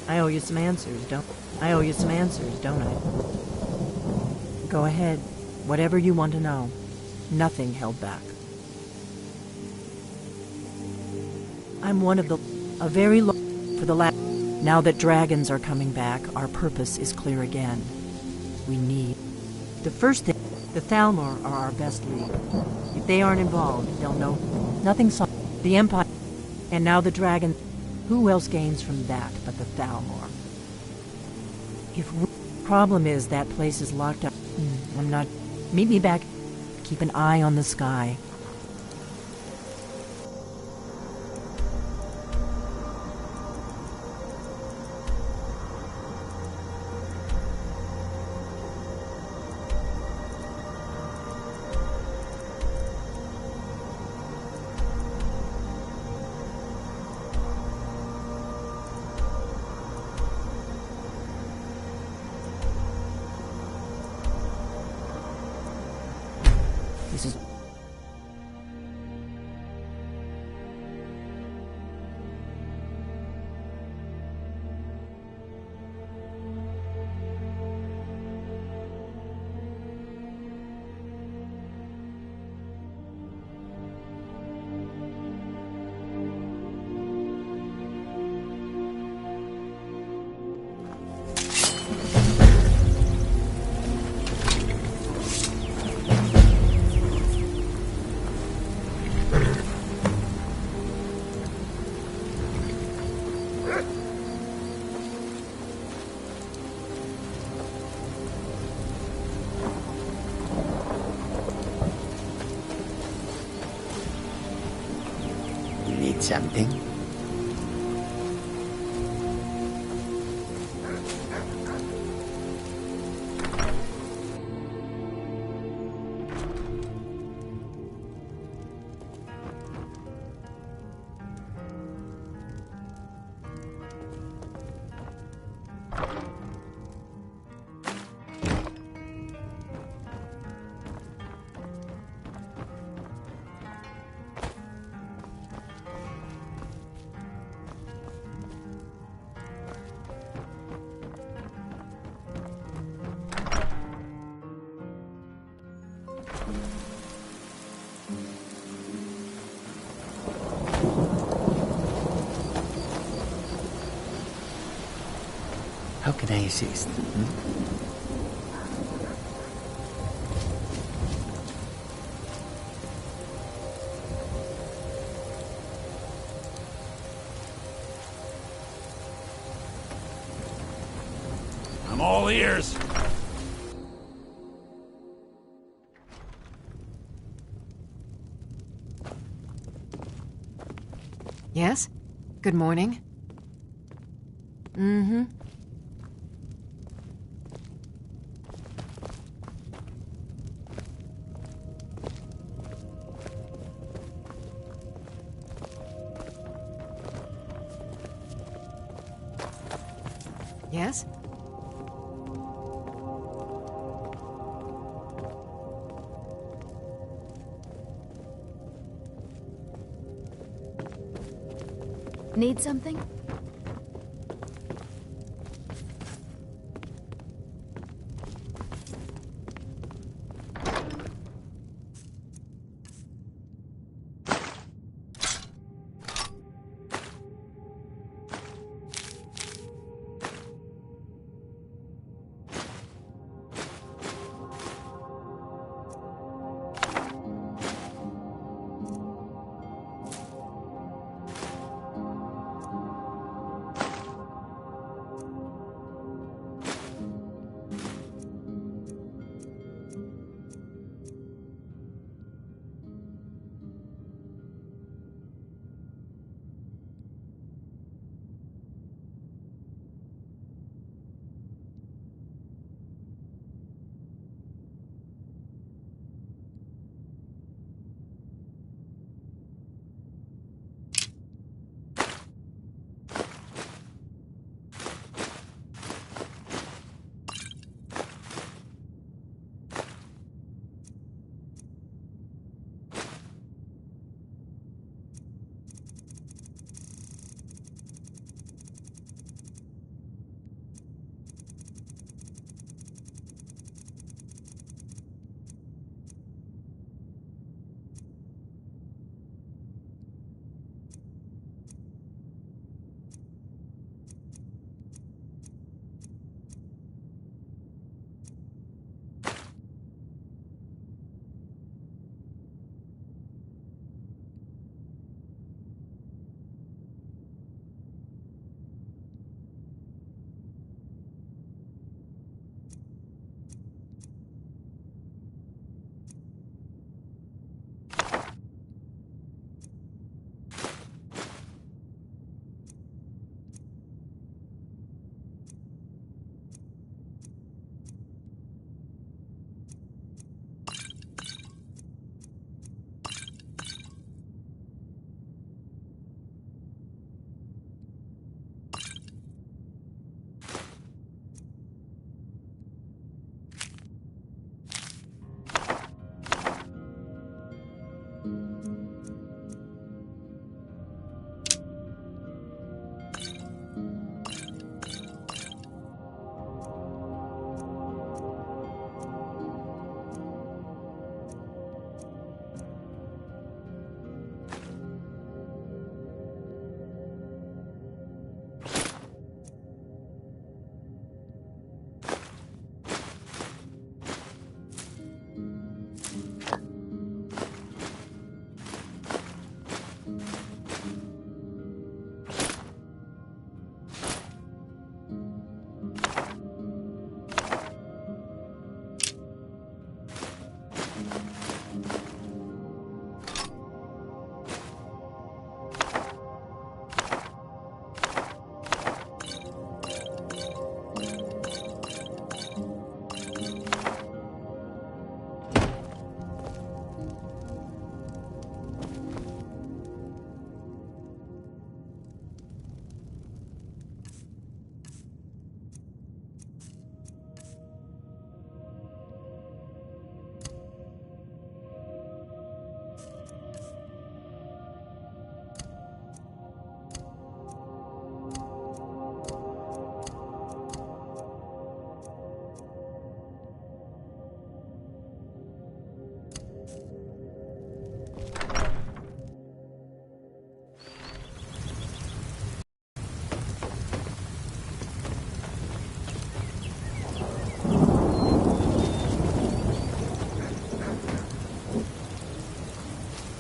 I owe you some answers, don't I? Go ahead. Whatever you want to know. Nothing held back. I'm one of the... a very low... for the last... Now that dragons are coming back, our purpose is clear again. We need... The first thing... The Thalmor are our best lead. If they aren't involved, they'll know... Nothing saw... The Empire... And now the dragon... Who else gains from that but the Thalmor? Problem is that place is locked up. I'm not... Meet me back. Keep an eye on the sky. This is... Need something? How can I assist? I'm all ears. Yes? Good morning. Mm-hmm. Yes? Need something?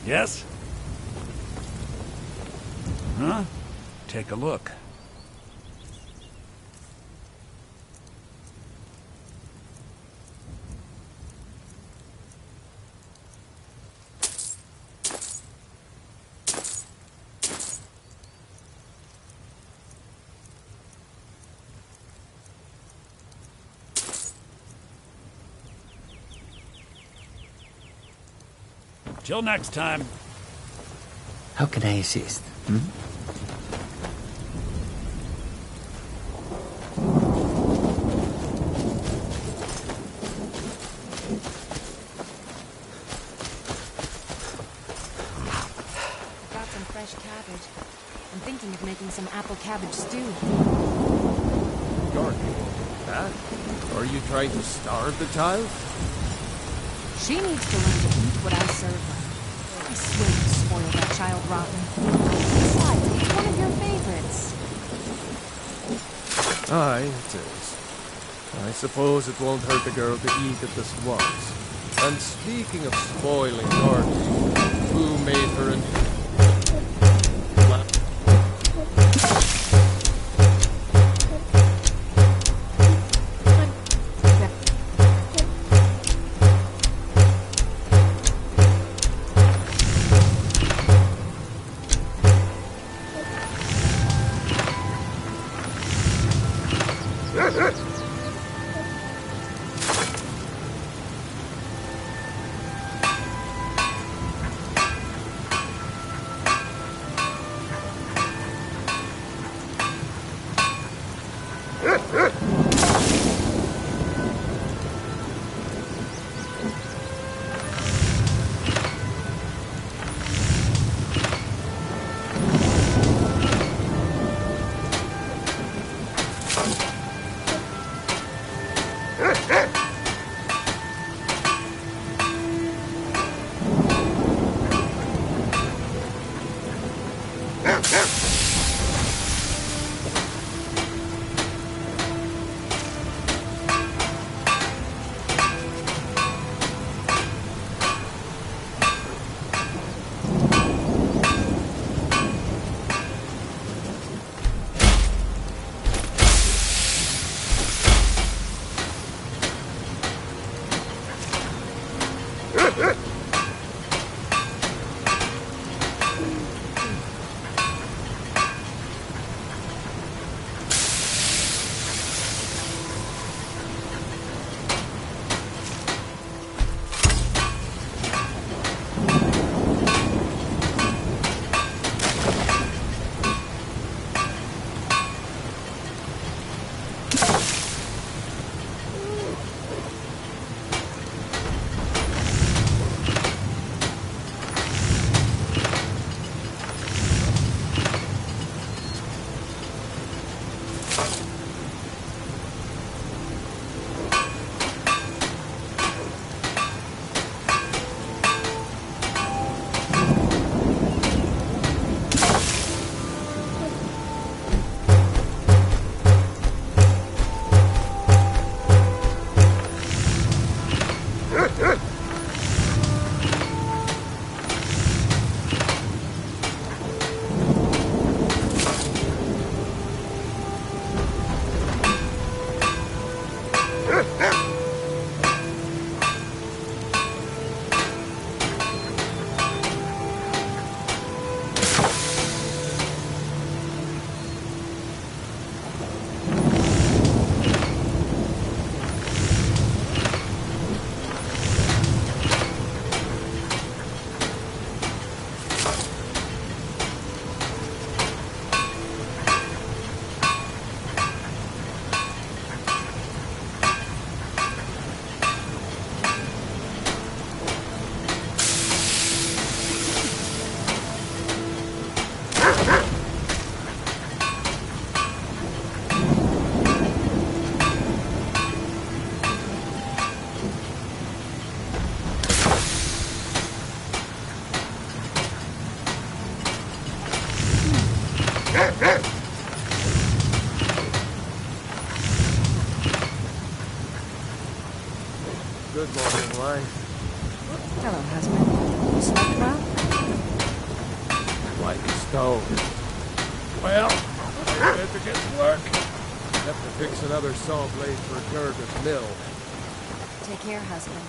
Yes? Huh? Take a look. Till next time. How can I assist? Got some fresh cabbage. I'm thinking of making some apple cabbage stew. Dark. That? Are you trying to starve the child? She needs to learn to eat what I serve her. I swear you spoiled that child rotten. Besides, it's one of your favorites. Aye, it is. I suppose it won't hurt the girl to eat it this once. And speaking of spoiling Dorothy, who made her an... Good morning, wife. Hello, husband. You slept well? like stone. Well, I better get to work. Have to fix another saw blade for Gerda's mill. Take care, husband.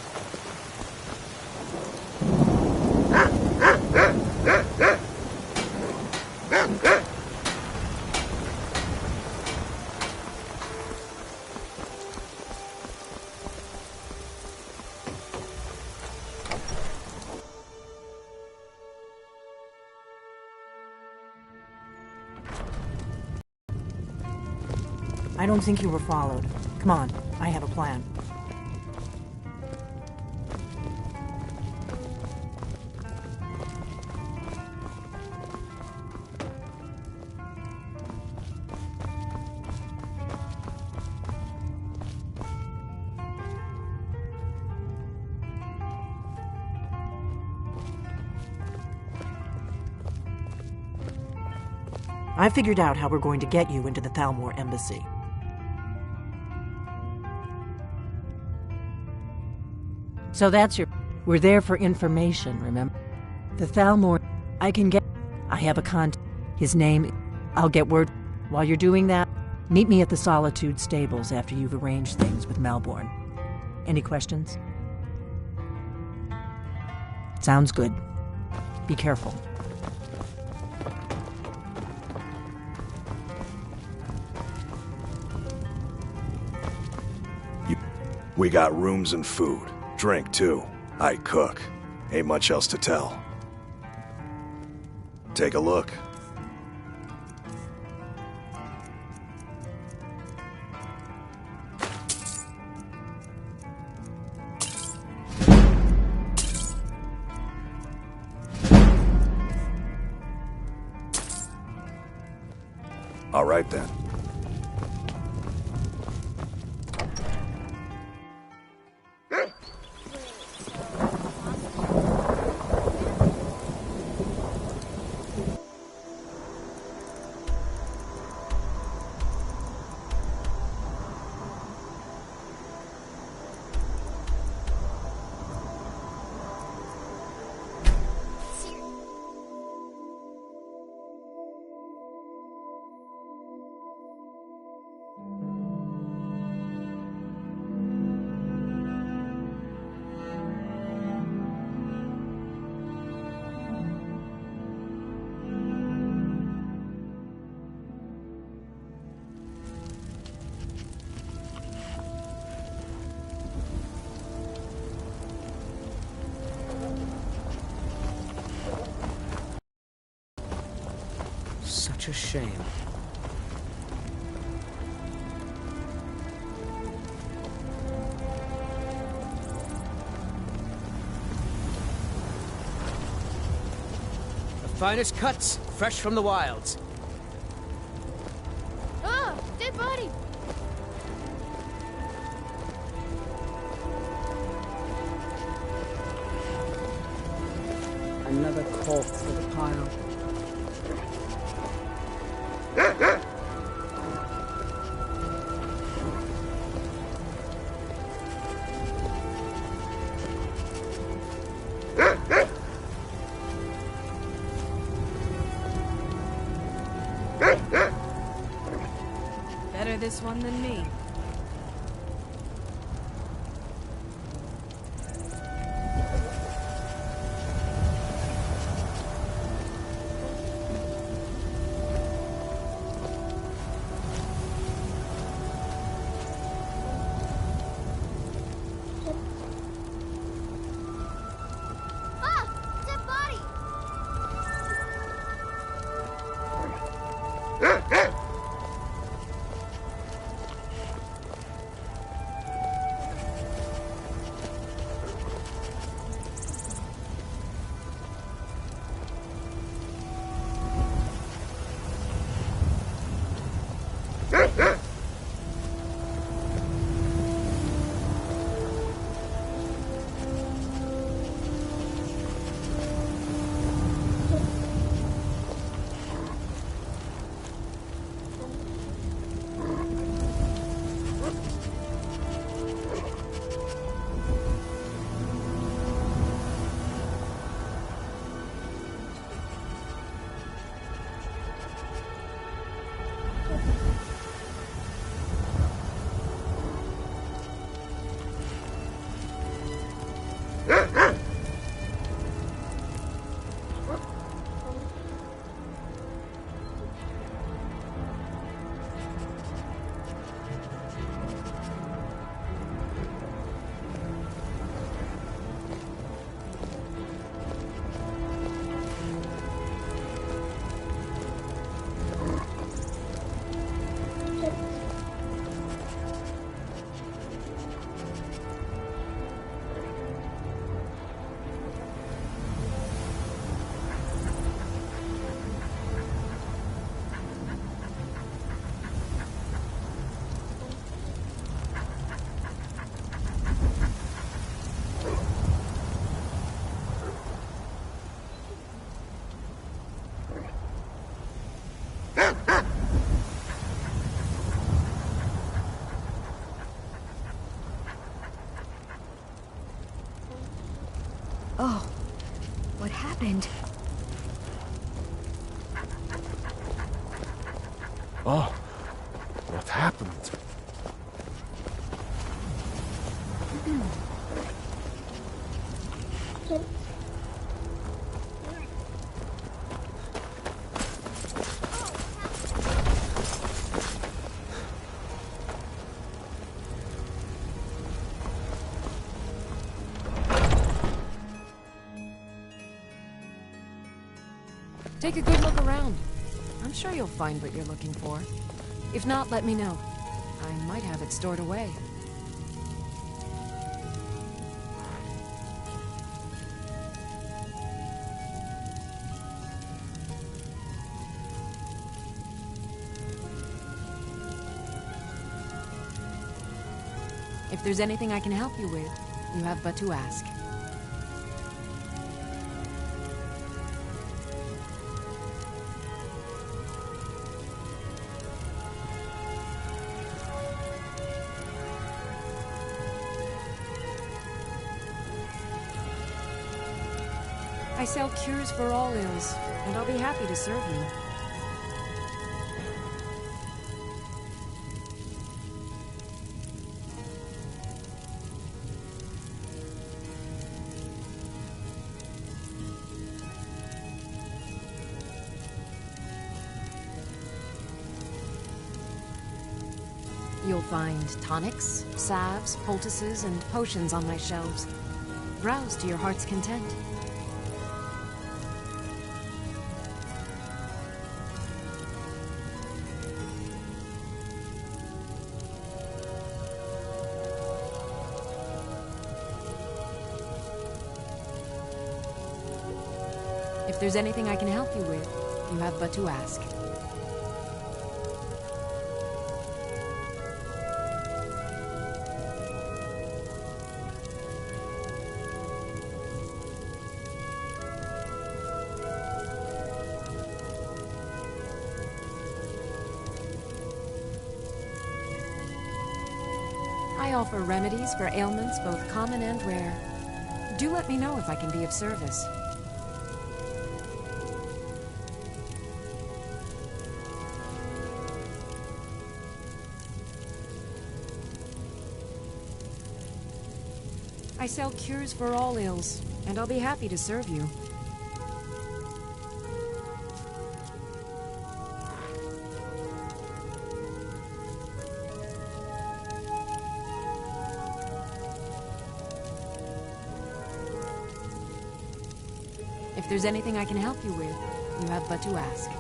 I don't think you were followed. Come on, I have a plan. I figured out how we're going to get you into the Thalmor embassy. So that's your... We're there for information, remember? The Thalmor... I have a contact. His name... I'll get word... While you're doing that, meet me at the Solitude stables after you've arranged things with Melbourne. Any questions? Sounds good. Be careful. We got rooms and food. Drink, too. I cook. Ain't much else to tell. Take a look. All right, then. Such a shame. The finest cuts, fresh from the wilds. Ah, dead body! Another corpse for the pile. Better this one than me. Ah! Dead body! Oh, what happened? Oh, what happened? Take a good look around. I'm sure you'll find what you're looking for. If not, let me know. I might have it stored away. If there's anything I can help you with, you have but to ask. I sell cures for all ills, and I'll be happy to serve you. You'll find tonics, salves, poultices, and potions on my shelves. Browse to your heart's content. If there's anything I can help you with, you have but to ask. I offer remedies for ailments both common and rare. Do let me know if I can be of service. I sell cures for all ills, and I'll be happy to serve you. If there's anything I can help you with, you have but to ask.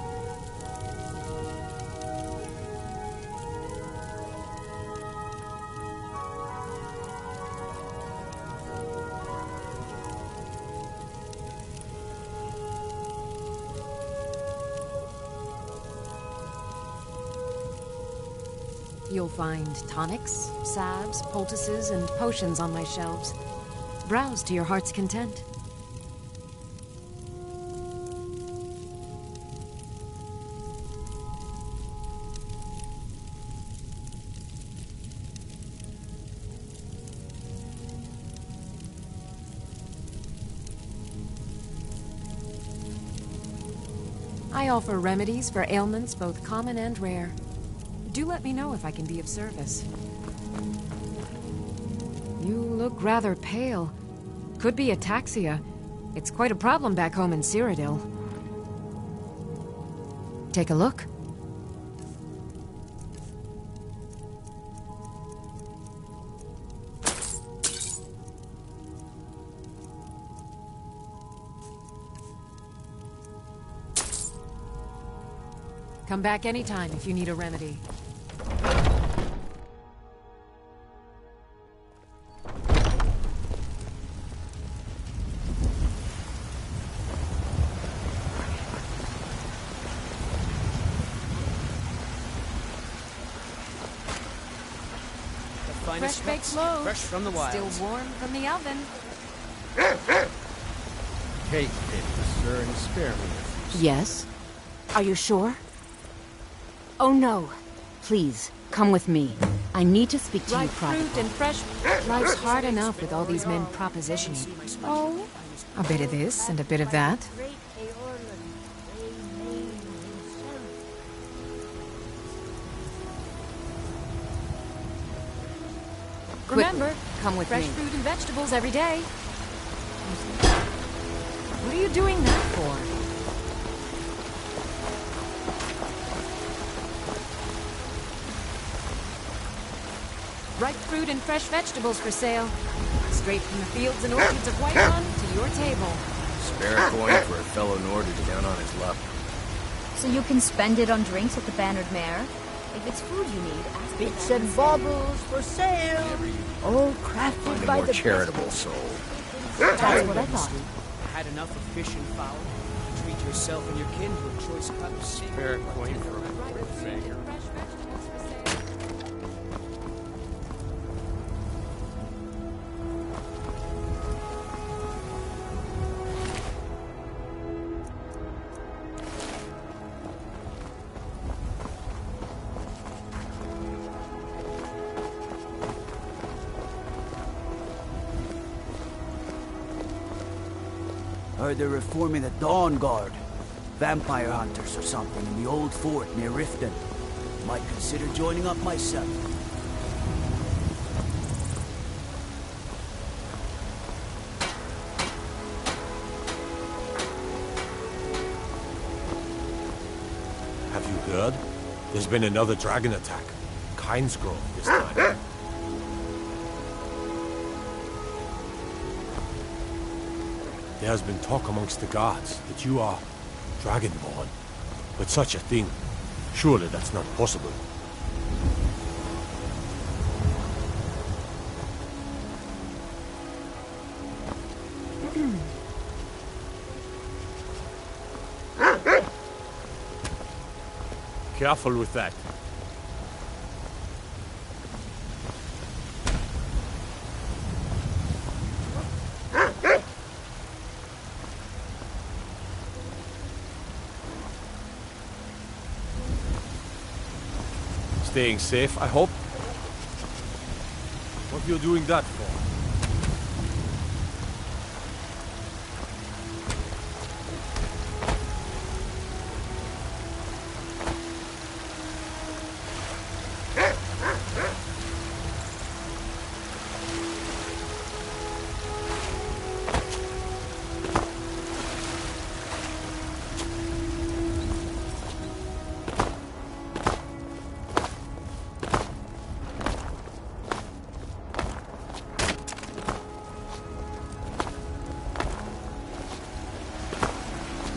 You'll find tonics, salves, poultices, and potions on my shelves. Browse to your heart's content. I offer remedies for ailments both common and rare. Do let me know if I can be of service. You look rather pale. Could be ataxia. It's quite a problem back home in Cyrodiil. Take a look. Come back anytime if you need a remedy. Finest Fresh baked cuts, loaves, fresh from the wilds. still warm from the oven. Cake papers, sir, and spare me a few. Yes? Are you sure? Oh no. Please, come with me. I need to speak to you Ripe privately. fruit and fresh. Life's hard enough with all these men propositioning. Oh, A bit of this and a bit of that. Remember, come with fresh me. fruit and vegetables every day. What are you doing that for? Ripe fruit and fresh vegetables for sale. Straight from the fields and orchards of Whiterun to your table. Spare a coin for a fellow Nordic down on his luck. So you can spend it on drinks at the Bannered Mare? If it's food you need, ask Bits and baubles for sale. All crafted Find a by more the charitable soul. That's what I thought. Had enough of fish and fowl? Treat yourself and your kin to a choice cut of steak. Spare a coin for a poor beggar. Fresh vegetables for sale. Heard they're reforming the Dawn Guard. Vampire hunters or something in the old fort near Riften. Might consider joining up myself. Have you heard? There's been another dragon attack. Kinesgrove this time. There has been talk amongst the guards that you are dragonborn. But such a thing, surely that's not possible. Careful with that. Staying safe, I hope. What are you doing that for?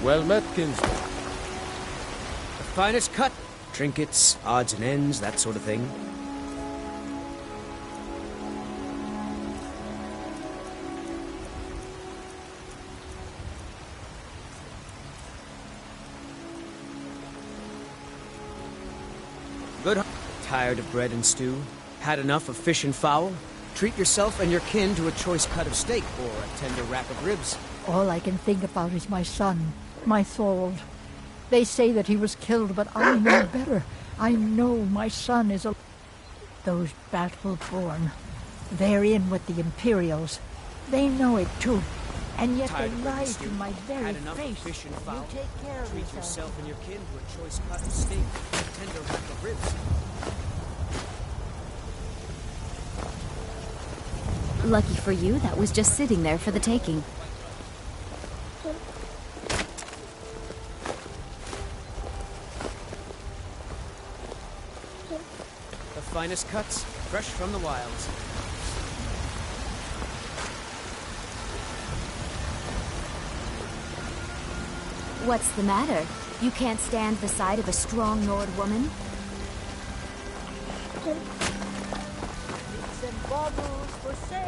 Well met, kinsman. The finest cut. Trinkets, odds and ends, that sort of thing. Good. Tired of bread and stew? Had enough of fish and fowl? Treat yourself and your kin to a choice cut of steak or a tender rack of ribs. All I can think about is my son, my Thorold. They say that he was killed, but I know better. I know my son is a... Those battle-born. They're in with the Imperials. They know it too. And yet Tired they of lie bread to and my stew? very Had enough face. of fish and fowl? You take care of Treat yourself. yourself and your kin to a choice cut of steak or a tender rack of ribs. Lucky for you, that was just sitting there for the taking. The finest cuts, fresh from the wilds. What's the matter? You can't stand the sight of a strong Nord woman? Bits and baubles for sale.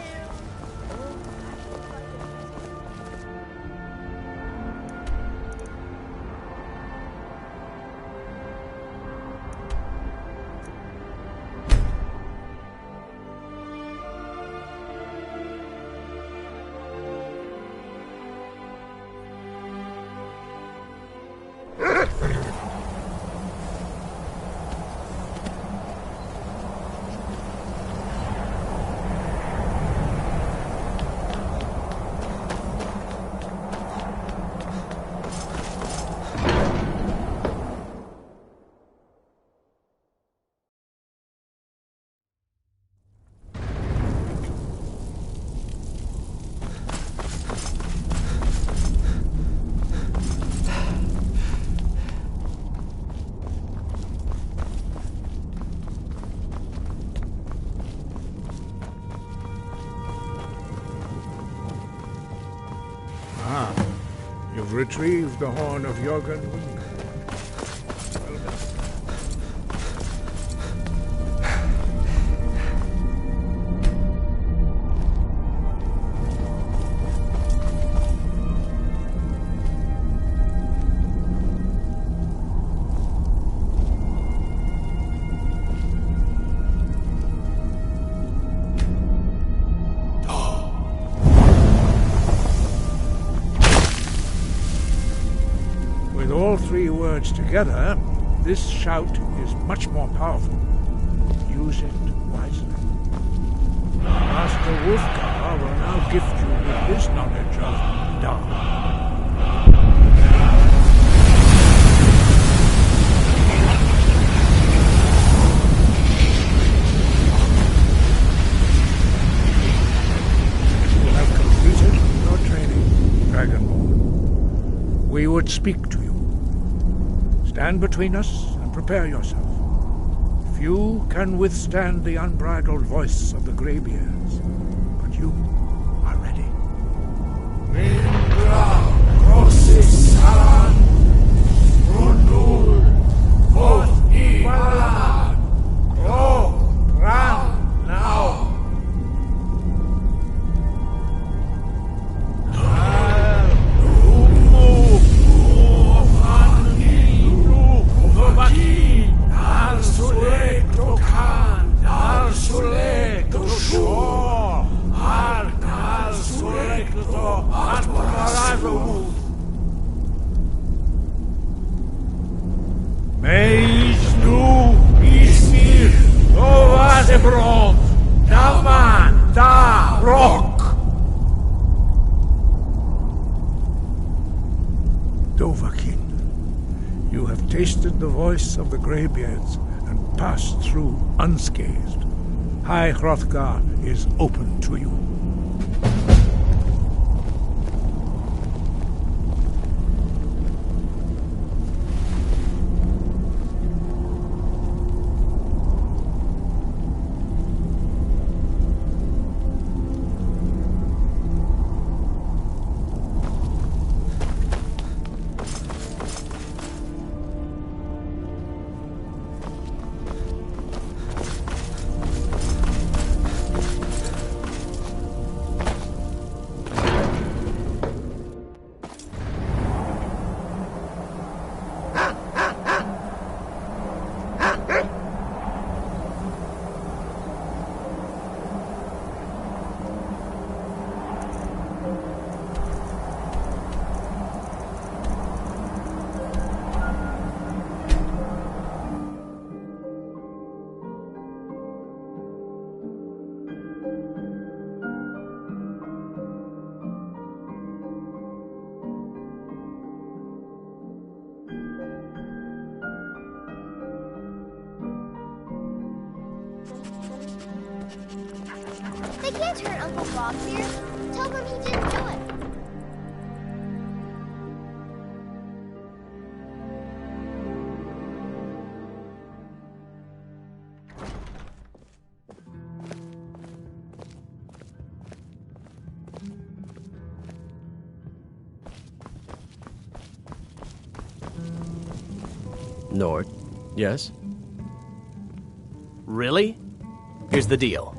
You've retrieved the horn of Jörgen. With all three words together, this shout is much more powerful. Use it wisely. Master Wolfgar will now gift you with his knowledge of Da. You have completed your training, Dragonborn. We would speak to you. Stand between us and prepare yourself. Few can withstand the unbridled voice of the Greybeards, but you are ready. Dovahkiin, you have tasted the voice of the Greybeards and passed through unscathed. High Hrothgar is open to you. They can't hurt Uncle Bob's here. Tell them he didn't do it. Nord, yes? Really? Here's the deal.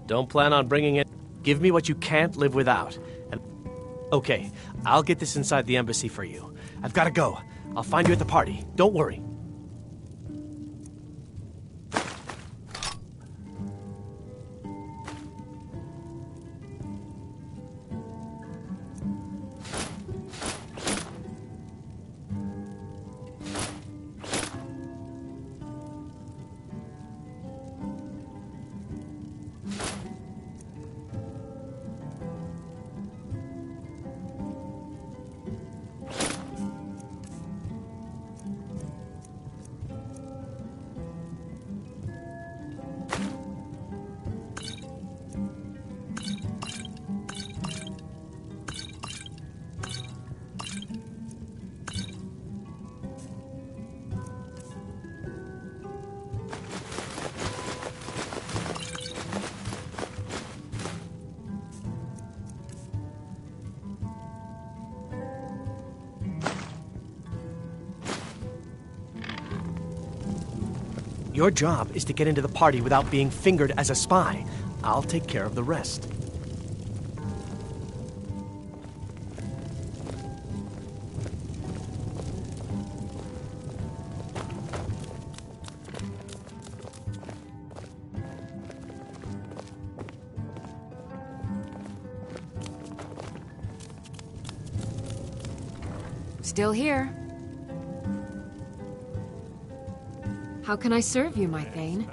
Don't plan on bringing it. Give me what you can't live without. And okay, I'll get this inside the embassy for you. I've got to go. I'll find you at the party. Don't worry. Your job is to get into the party without being fingered as a spy. I'll take care of the rest. Still here. How can I serve you, my Thane?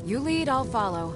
You lead, I'll follow.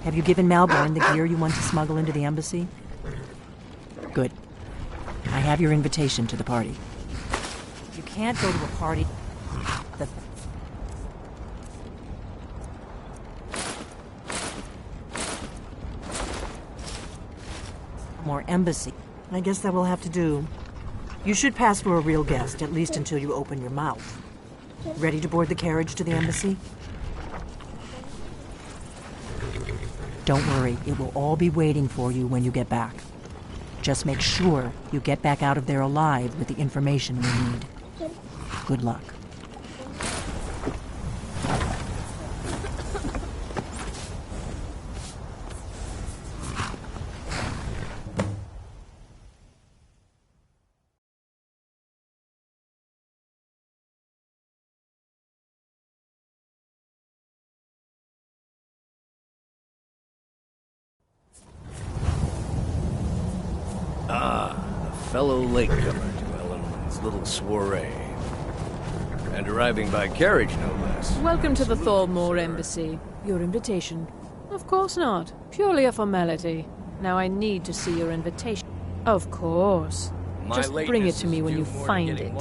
Have you given Malborn the gear you want to smuggle into the embassy? Good. I have your invitation to the party. You can't go to a party... More embassy. I guess that will have to do. You should pass for a real guest, at least until you open your mouth. Ready to board the carriage to the embassy? Don't worry, it will all be waiting for you when you get back. Just make sure you get back out of there alive with the information we need. Good luck. Fellow latecomer to Ellen's little soiree. And arriving by carriage, no less. Welcome to the Thalmor Embassy. Your invitation? Of course not. Purely a formality. Now I need to see your invitation. Of course. Just bring it to me when you find it.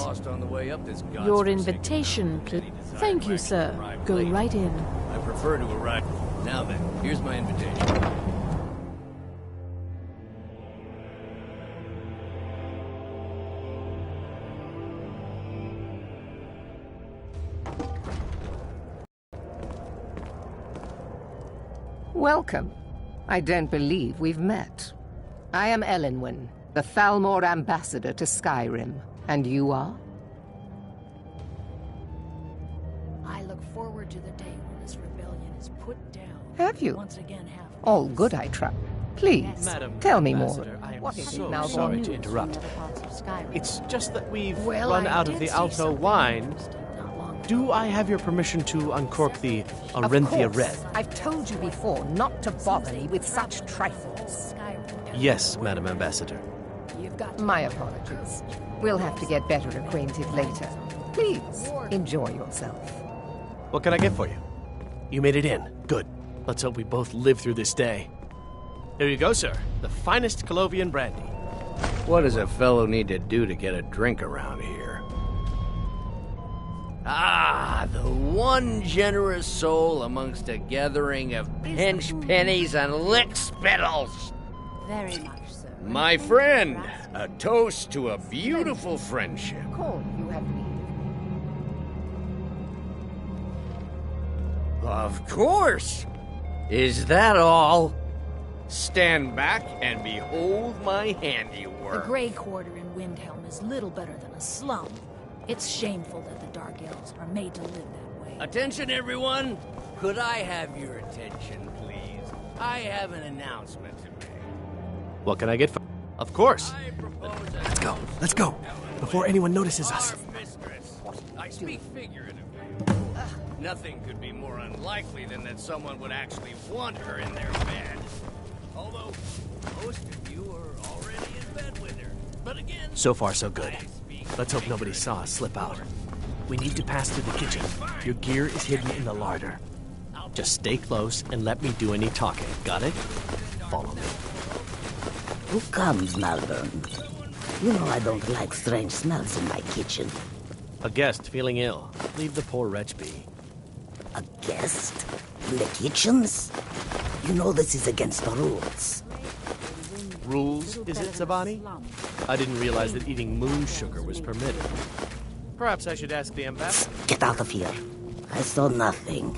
Your invitation, please. Thank you, sir. Go right in. I prefer to arrive. Now then, here's my invitation. Welcome. I don't believe we've met. I am Elenwen, the Thalmor ambassador to Skyrim. And you are? I look forward to the day when this rebellion is put down. Have you? Once again have All good, I trust. Please, Madam tell me more. Ambassador, I am What is it, so Malborn? sorry to interrupt. It's just that we've Well, run I out of did the see Alto something wine. Do I have your permission to uncork the Arenthia Of course. Red? I've told you before not to bother me with such trifles. Yes, Madam Ambassador. My apologies. We'll have to get better acquainted later. Please, enjoy yourself. What can I get for you? You made it in. Good. Let's hope we both live through this day. Here you go, sir. The finest Colovian brandy. What does a fellow need to do to get a drink around here? Ah, the one generous soul amongst a gathering of pinch pennies and lick spittles. Very much so. My friend, a toast to a beautiful friendship. Call you have needed. Of course! Is that all? Stand back and behold my handiwork. The Grey Quarter in Windhelm is little better than a slum. It's shameful that the Dark Elves are made to live that way. Attention, everyone! Could I have your attention, please? I have an announcement to make. What can I get for... Of course. Let's go. Before anyone notices us. Mistress, I speak figuratively. Nothing could be more unlikely than that someone would actually want her in their bed. Although, most of you are already in bed with her. But again... So far, so good. Let's hope nobody saw us slip out. We need to pass through the kitchen. Your gear is hidden in the larder. Just stay close and let me do any talking. Got it? Follow me. Who comes, Malvern? You know I don't like strange smells in my kitchen. A guest feeling ill. Leave the poor wretch be. A guest? In the kitchens? You know this is against the rules. Rules, is it, Sabani? I didn't realize that eating moon sugar was permitted. Perhaps I should ask the ambassador. Get out of here. I saw nothing.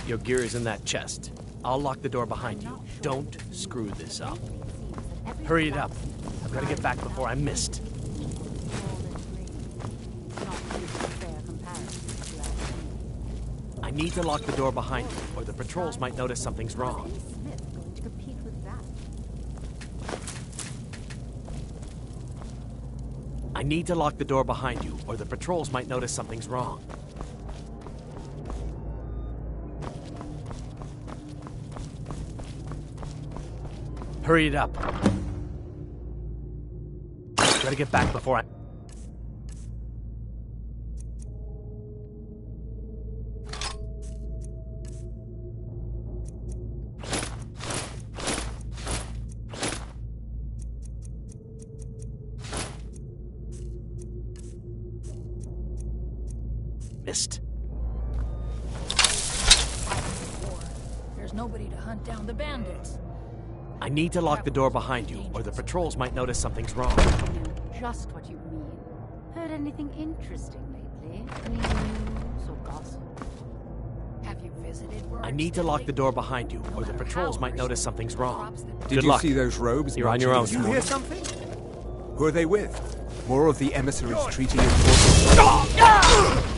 Your gear is in that chest. I'll lock the door behind you. Don't screw this up. Hurry it up. I've got to get back before I'm missed. I need to lock the door behind you, or the patrols might notice something's wrong. I need to lock the door behind you, or the patrols might notice something's wrong. Hurry it up. Gotta get back before I... Missed. There's nobody to hunt down the bandits. I need to lock the door behind you, or the patrols might notice something's wrong. Just what you mean. Heard anything interesting lately? Any news or gossip? Have you visited? I need to lock the door behind you, or the patrols might notice something's wrong. Did Good you luck. see those robes? You're on your own. Did you hear something? Who are they with? More of the emissaries treating important...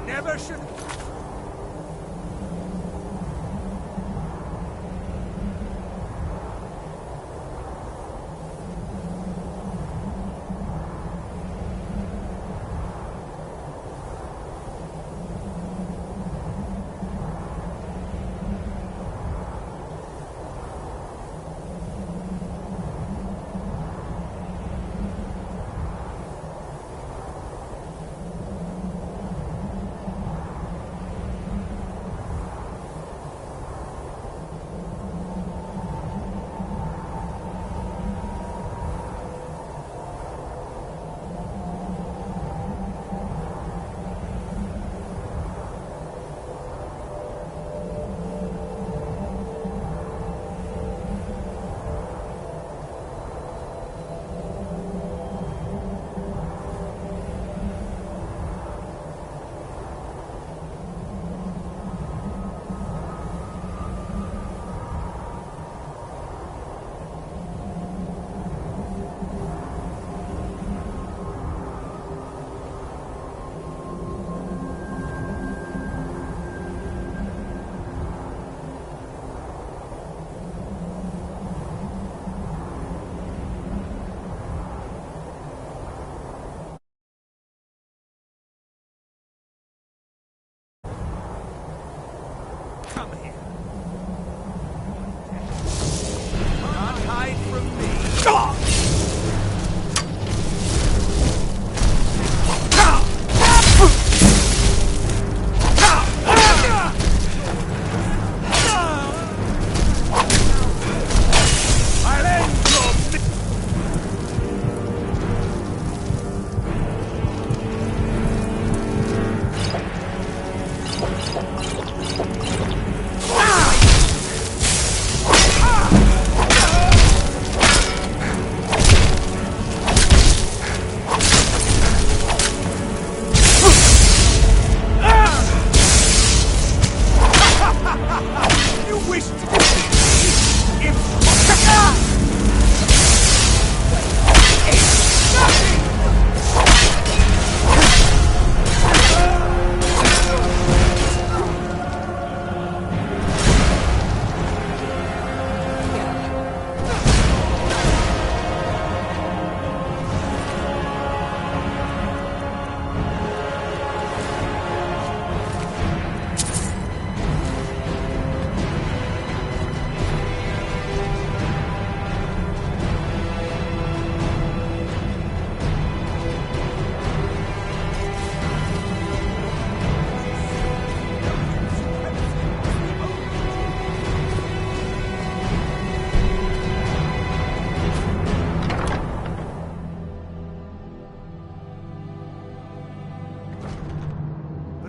Never should...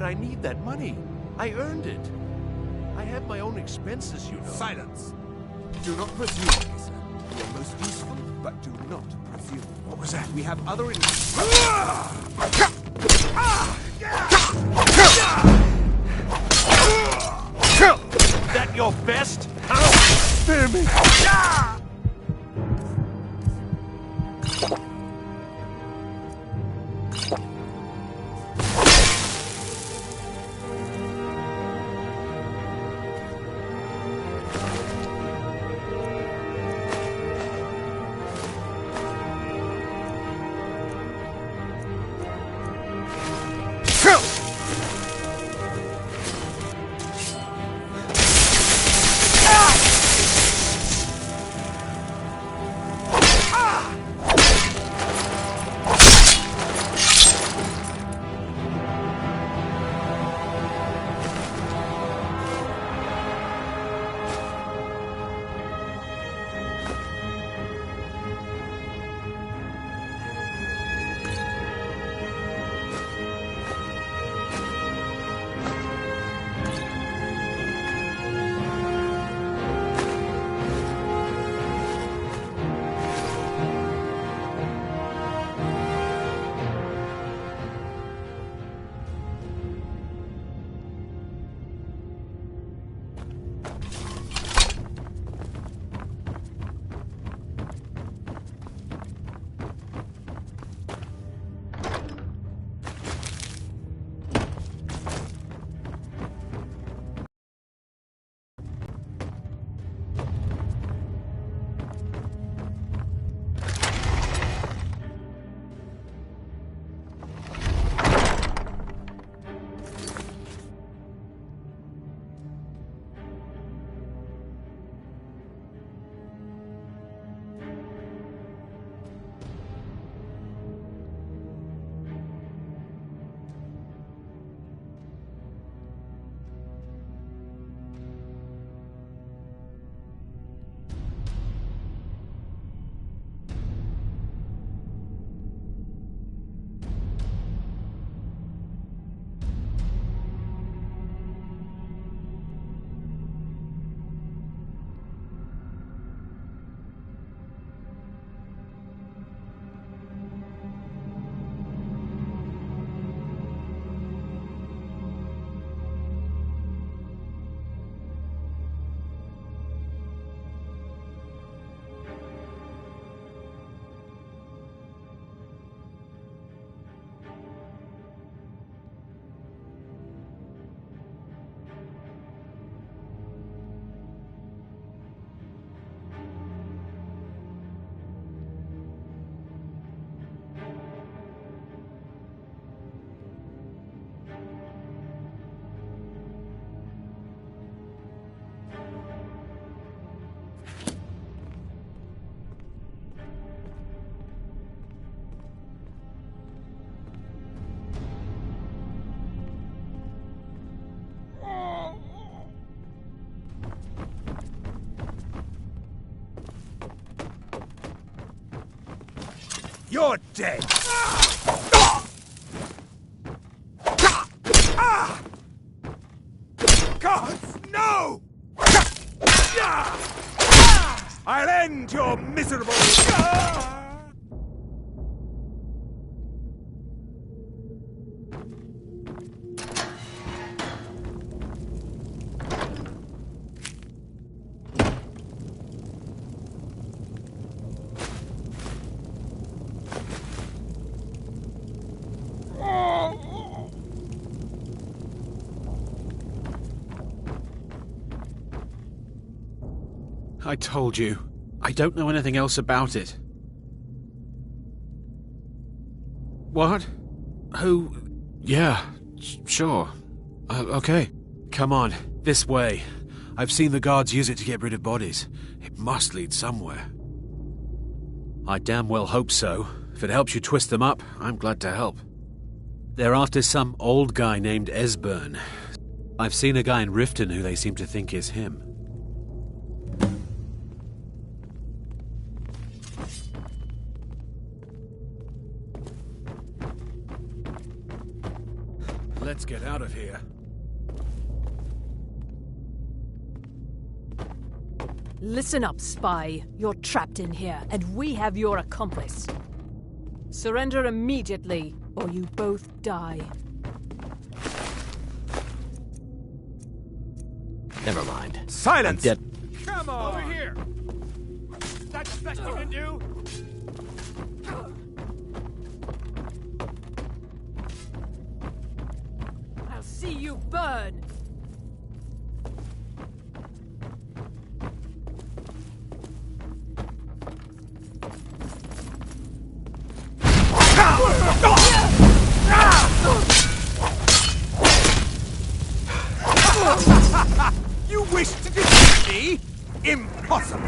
I need that money. I earned it. I have my own expenses, you know. Silence! Do not presume, officer. You are most useful, but do not presume. What was that? We have other... That your best? Spare me! You're dead! Gods, no! I'll end your miserable... I told you. I don't know anything else about it. What? Who? Yeah, sure. Okay. Come on, this way. I've seen the guards use it to get rid of bodies. It must lead somewhere. I damn well hope so. If it helps you twist them up, I'm glad to help. They're after some old guy named Esbern. I've seen a guy in Riften who they seem to think is him. Let's get out of here. Listen up, spy. You're trapped in here, and we have your accomplice. Surrender immediately, or you both die. Never mind. Silence! I'm dead. Come on! Over here! Is that the best you can do? I'll see you burn! You wish to defeat me? Impossible!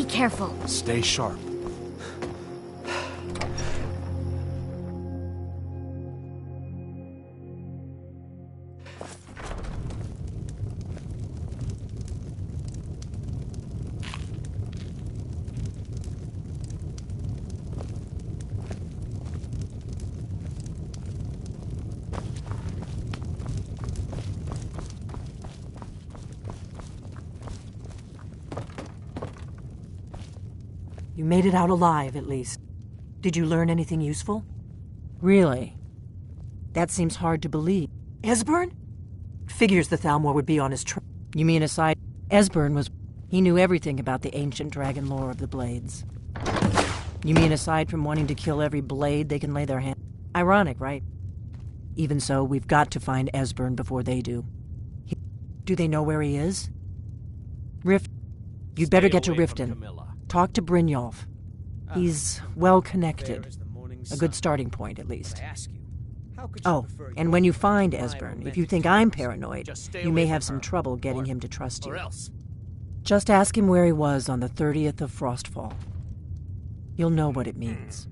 careful. Stay sharp. You made it out alive, at least. Did you learn anything useful? Really? That seems hard to believe. Esbern? Figures the Thalmor would be on his trail. You mean aside... Esbern was... He knew everything about the ancient dragon lore of the Blades. You mean aside from wanting to kill every blade they can lay their hand... Ironic, right? Even so, we've got to find Esbern before they do. Do they know where he is? Rift... You'd better get to Riften. Talk to Brynjolf. He's well-connected. A good starting point, at least. Oh, and when you find Esbern, if you think I'm paranoid, you may have some trouble getting him to trust you. Just ask him where he was on the 30th of Frostfall. You'll know what it means.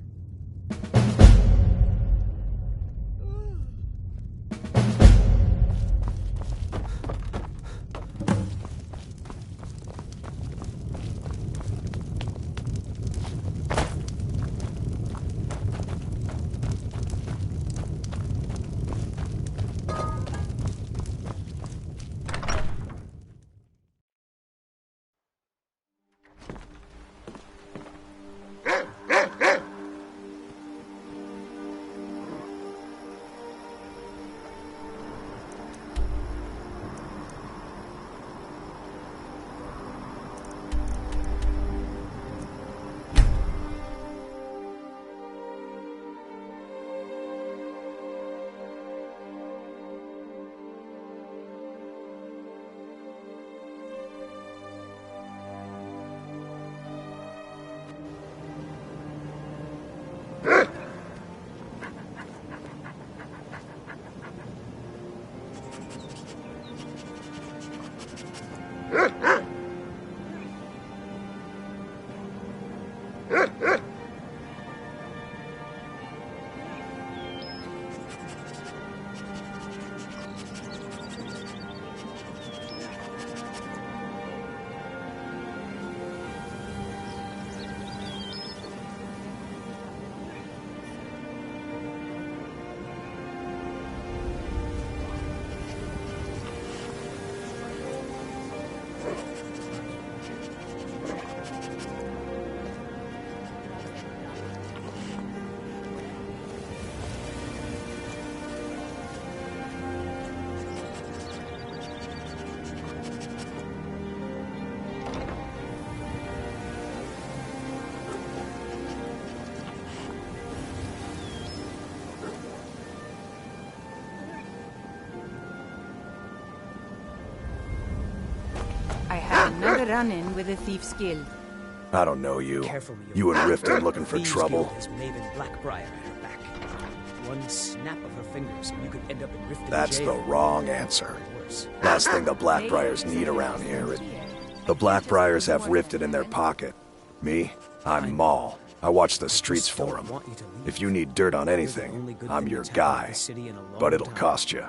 I had another run-in with the Thieves Guild. I don't know you. Careful, You and Riften looking for Thieves trouble. Guild has Maven Blackbriar at her back. One snap of her fingers and you could end up in Riften That's jail. the wrong answer. Last thing the Blackbriars need around here. The Blackbriars have Riften in their pocket. Me? I'm Maul. I watch the streets for them. If you need dirt on anything, I'm your guy. But it'll cost you.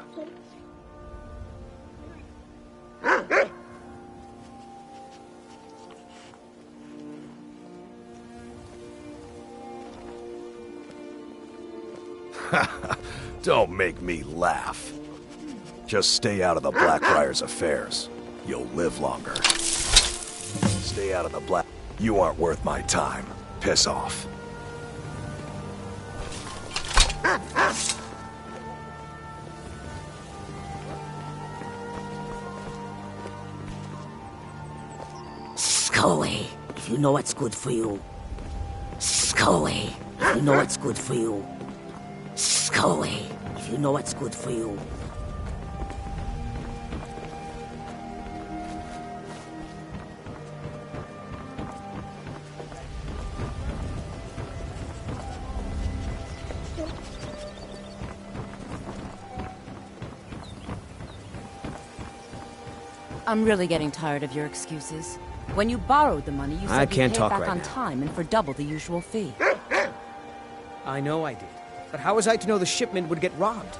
Don't make me laugh. Just stay out of the Blackbriar's affairs. You'll live longer. Stay out of the Black... You aren't worth my time. Piss off. Scoey, if you know what's good for you. Scoey, if you know what's good for you. Scoey, if you know what's good for you. I'm really getting tired of your excuses. When you borrowed the money, you said I can't you'd pay talk it back right on now. time and for double the usual fee. I know I did. But how was I to know the shipment would get robbed?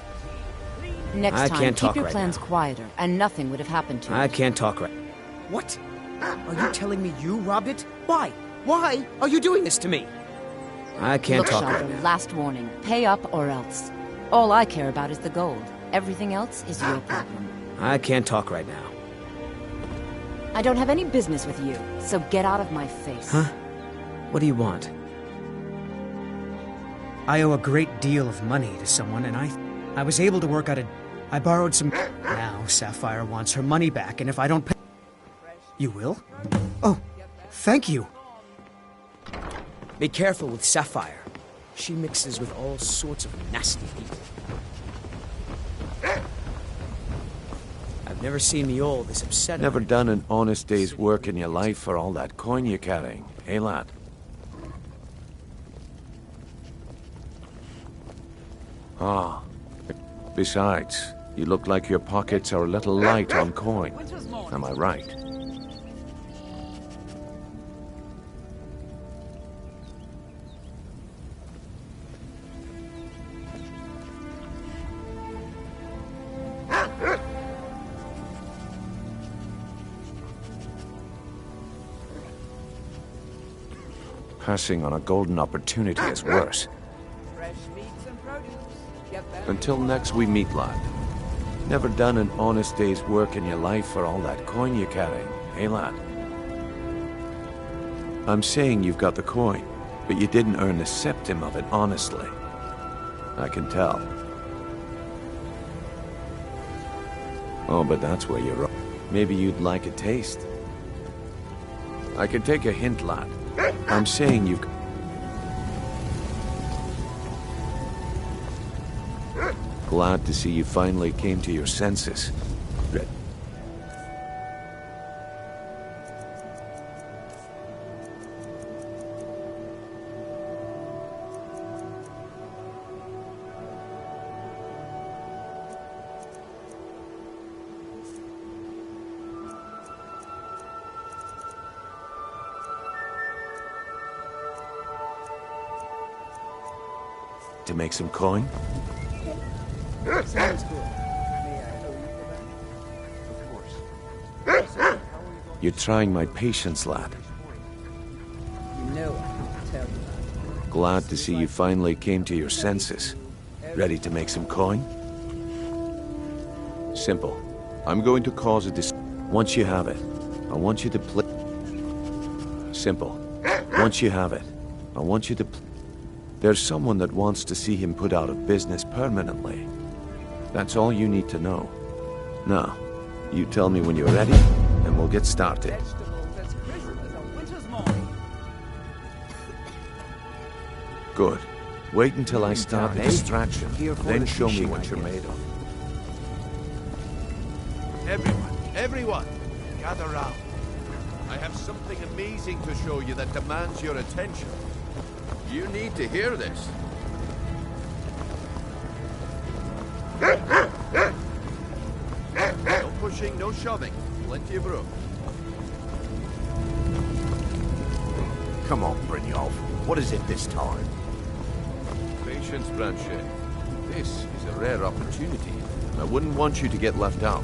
Next I time, can't keep talk your right plans now. quieter, and nothing would have happened to I it. can't talk right. What? Are you telling me you robbed it? Why? Why are you doing this to me? I can't Look, talk Shelter, right now. last warning. Pay up or else. All I care about is the gold. Everything else is your problem. I can't talk right now. I don't have any business with you, so get out of my face. Huh? What do you want? I owe a great deal of money to someone, and I was able to work out I borrowed some... Now, Sapphire wants her money back, and if I don't pay... You will? Oh, thank you. Be careful with Sapphire. She mixes with all sorts of nasty people. I've never seen me all this upset. Never done an honest day's work in your life for all that coin you're carrying, eh, lad? Ah. Besides, you look like your pockets are a little light on coin. Am I right? Passing on a golden opportunity is worse. Until next we meet, lad. Never done an honest day's work in your life for all that coin you're carrying, eh, lad? I'm saying you've got the coin, but you didn't earn a septim of it honestly. I can tell. Oh, but that's where you're wrong. Maybe you'd like a taste. I can take a hint, lad. I'm saying you've... Glad to see you finally came to your senses. To make some coin? Sounds good. You're trying my patience, lad. You know I can tell you that. Glad to see you finally came to your senses. Ready to make some coin? Simple. I'm going to cause a Once you have it, I want you to play... Simple. Once you have it, I want you to... There's someone that wants to see him put out of business permanently. That's all you need to know. Now, you tell me when you're ready, and we'll get started. Good. Wait until I start the distraction, then show me what you're made of. Everyone, gather round. I have something amazing to show you that demands your attention. You need to hear this. No pushing, no shoving. Plenty of room. Come on, Brynjolf. What is it this time? Patience, Branchet. This is a rare opportunity. I wouldn't want you to get left out.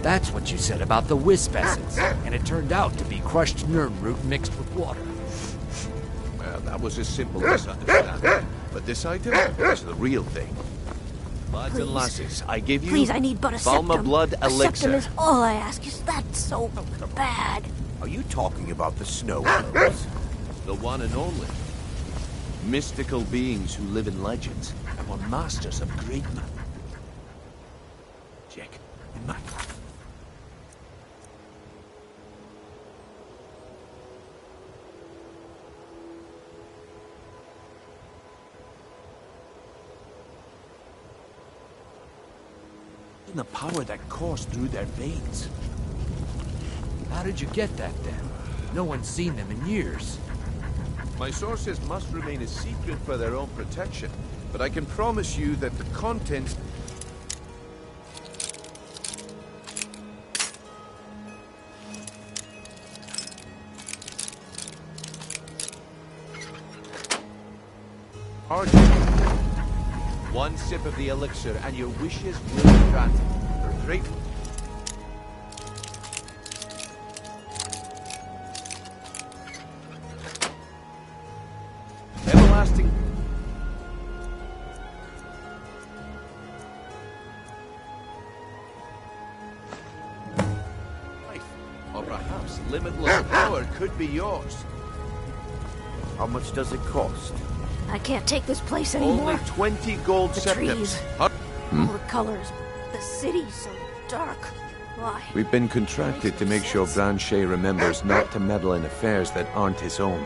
That's what you said about the wisp essence, and it turned out to be crushed nirn root mixed with water. Well, that was a simple misunderstanding. But this item is the real thing. Lads and lasses, I give you Please, I need but a Balma septum. blood A elixir. septum is all I ask. Is that so bad? Are you talking about the snow elves? The one and only. Mystical beings who live in legends and were masters of great magic and magic. The power that coursed through their veins. How did you get that then? No one's seen them in years. My sources must remain a secret for their own protection, but I can promise you that the contents... Archie. One sip of the elixir and your wishes will be granted. You're grateful. Everlasting. Life, or perhaps limitless power could be yours. How much does it cost? I can't take this place anymore. Only 20 gold The septims. trees, all the colors, the city's so dark. Why? We've been contracted to make sure Branchet remembers not to meddle in affairs that aren't his own.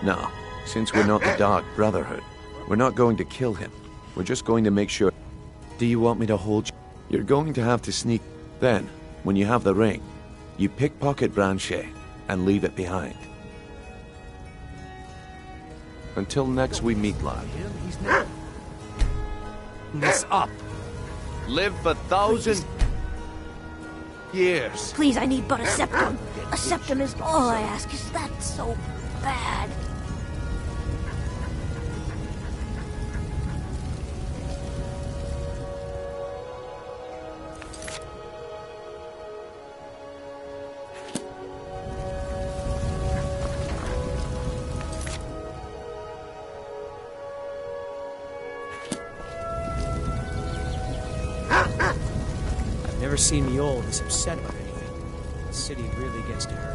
Now, since we're not the Dark Brotherhood, we're not going to kill him. We're just going to make sure... Do you want me to hold you? You're going to have to sneak... Then, when you have the ring, you pickpocket Branchet and leave it behind. Until next we meet, lad. This up. Live for 1,000 years. Please, I need but a septum. A septum is all I ask. Is that so bad? Never seen Mule this upset about anything. The city really gets to her.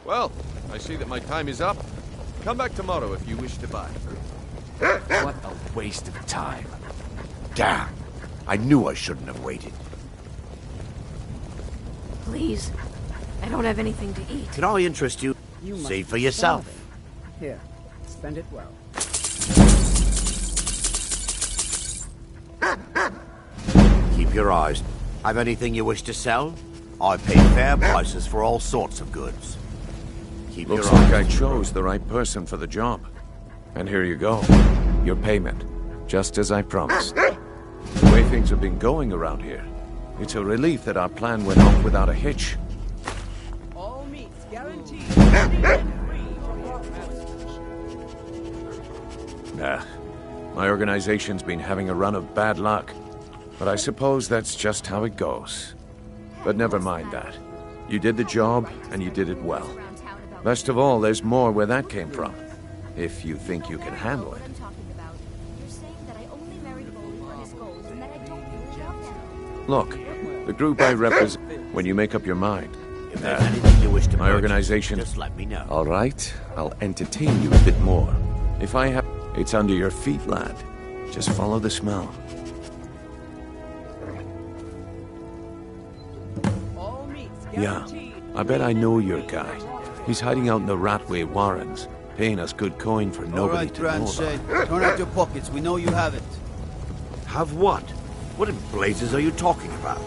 Well, I see that my time is up. Come back tomorrow if you wish to buy. What a waste of time. Damn! I knew I shouldn't have waited. Please. I don't have anything to eat. Can I interest you? See for yourself. Here, spend it well. Keep your eyes. Have anything you wish to sell? I pay fair prices for all sorts of goods. Keep Looks your eyes. like I chose the right person for the job. And here you go. Your payment. Just as I promised. The way things have been going around here, it's a relief that our plan went off without a hitch. All meats guaranteed. Nah. My organization's been having a run of bad luck. But I suppose that's just how it goes. But never mind that. You did the job, and you did it well. Best of all, there's more where that came from. If you think you can handle it. You're saying that I only married Bolton for his gold and that I Look, the group I represent, when you make up your mind. If there's anything you wish to My purchase, organization. just let me know. All right, I'll entertain you a bit more. If I have... It's under your feet, lad. Just follow the smell. Yeah, I bet I know your guy. He's hiding out in the Ratway Warrens, paying us good coin for nobody to know about. Turn out your pockets. We know you have it. Have what? What in blazes are you talking about?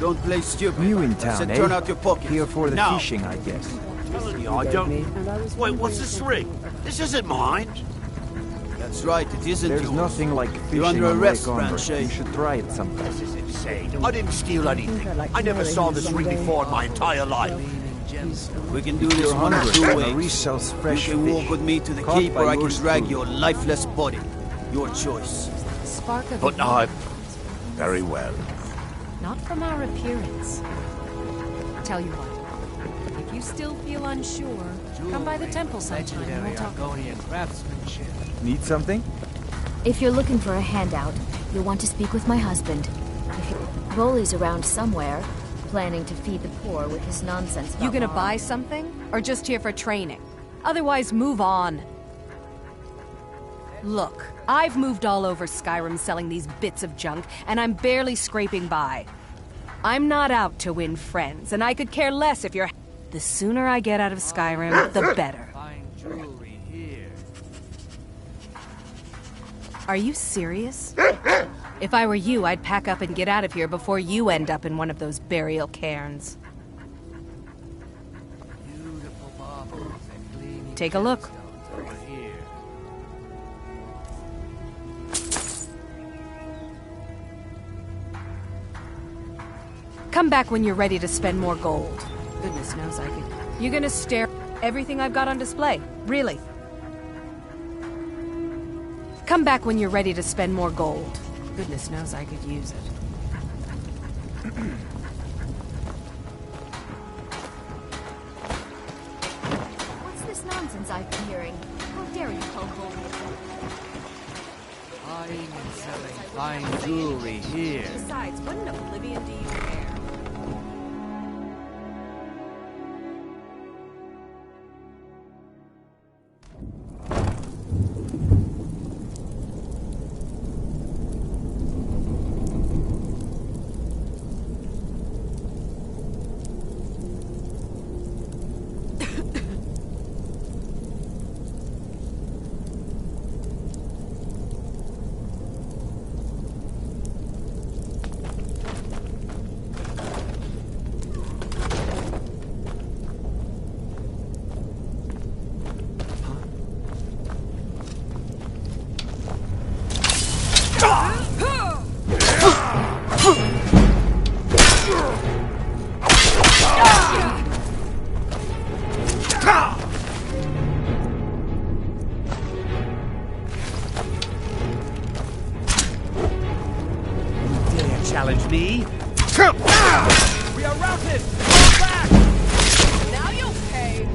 Don't play stupid. New in I town, said eh? turn out your pockets. Here for the now. fishing, I guess. Telling you, I don't... Wait, what's this ring? This isn't mine. That's right, it isn't There's yours. nothing like fishing You're under on arrest, Lake Ombre. Branche. You should try it sometime. This is insane. I didn't steal anything. I never saw this ring before in my entire life. We can do this one of two ways. Maurice sells fresh You can fish. walk with me to the Caught keep, by or I can yours drag truly. your lifeless body. Your choice. Spark of But I... Very well. Not from our appearance. Tell you what, if you still feel unsure, come by the temple sometime and we'll talk. Craftsmanship. Need something? If you're looking for a handout, you'll want to speak with my husband. Rolly's around somewhere, planning to feed the poor with his nonsense about You gonna mom. buy something? Or just here for training? Otherwise, move on. Look, I've moved all over Skyrim selling these bits of junk, and I'm barely scraping by. I'm not out to win friends, and I could care less if you're... The sooner I get out of Skyrim, the better. Jewelry here. Are you serious? If I were you, I'd pack up and get out of here before you end up in one of those burial cairns. Beautiful baubles and gleaming Take a look. gemstones over here. Come back when you're ready to spend more gold. Goodness knows I could. You gonna stare at everything I've got on display? Really? Come back when you're ready to spend more gold. Goodness knows I could use it. What's this nonsense I've been hearing? How dare you call Rolly Buying and selling fine jewelry here. Besides, what in oblivion do you care? Dare challenge me? We are routed! Fall back! Now you'll pay!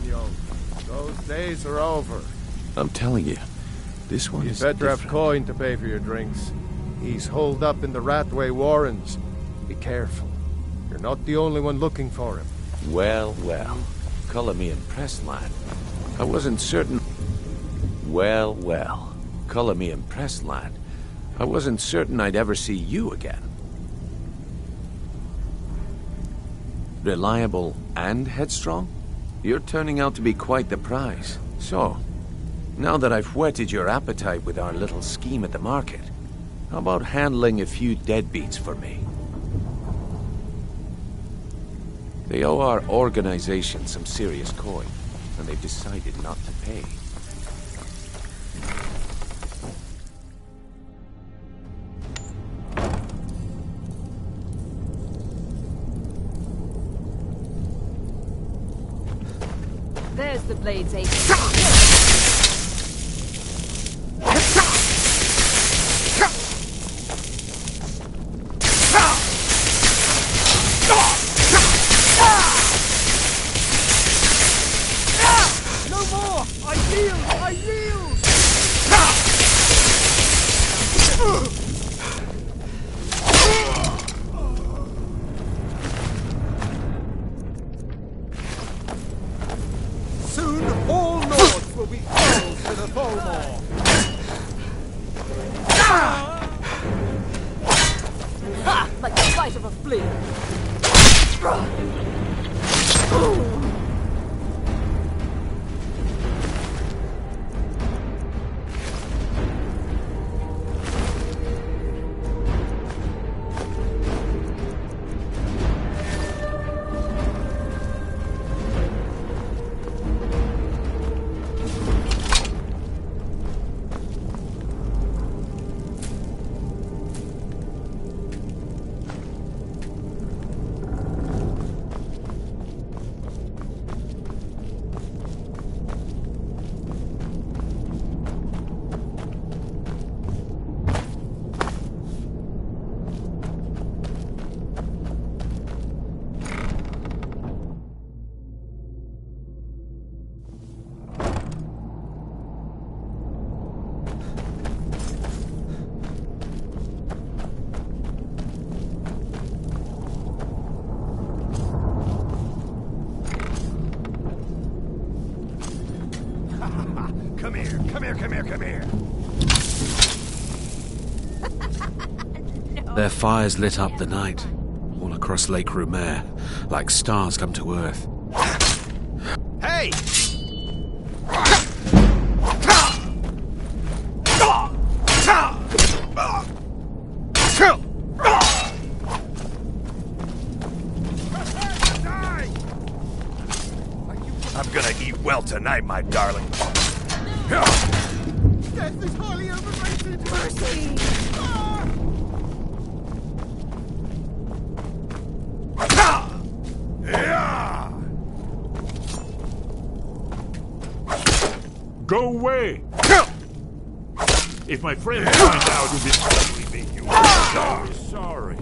yo. Those days are over. I'm telling you, this one is You better have different. coin to pay for your drinks. He's holed up in the Ratway Warrens. Be careful. You're not the only one looking for him. Well, well. Colour me impressed, lad. I wasn't certain... Well, well. Colour me impressed, lad. I wasn't certain I'd ever see you again. Reliable and headstrong? You're turning out to be quite the prize. So, now that I've whetted your appetite with our little scheme at the market, how about handling a few deadbeats for me? They owe our organization some serious coin, and they've decided not to pay. There's the blade's ace. No more! I yield! I yield! Soon all Nords will be equals to the Tholmor. Ha! Like the bite of a flea. Come here, come here, come here, come here. Their fires lit up the night, all across Lake Rumere, like stars come to Earth. Hey! I'm gonna eat well tonight, my darling. Death is highly overrated! Mercy! Go away! If my friends find out you've been troubling me, you will be sorry.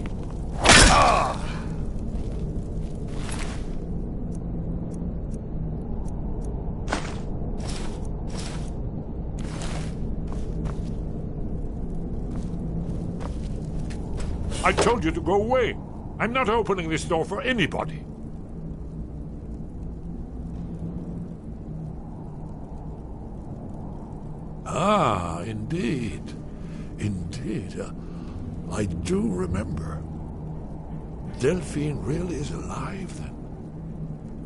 I told you to go away. I'm not opening this door for anybody. Ah, indeed. Indeed. I do remember. Delphine really is alive, then.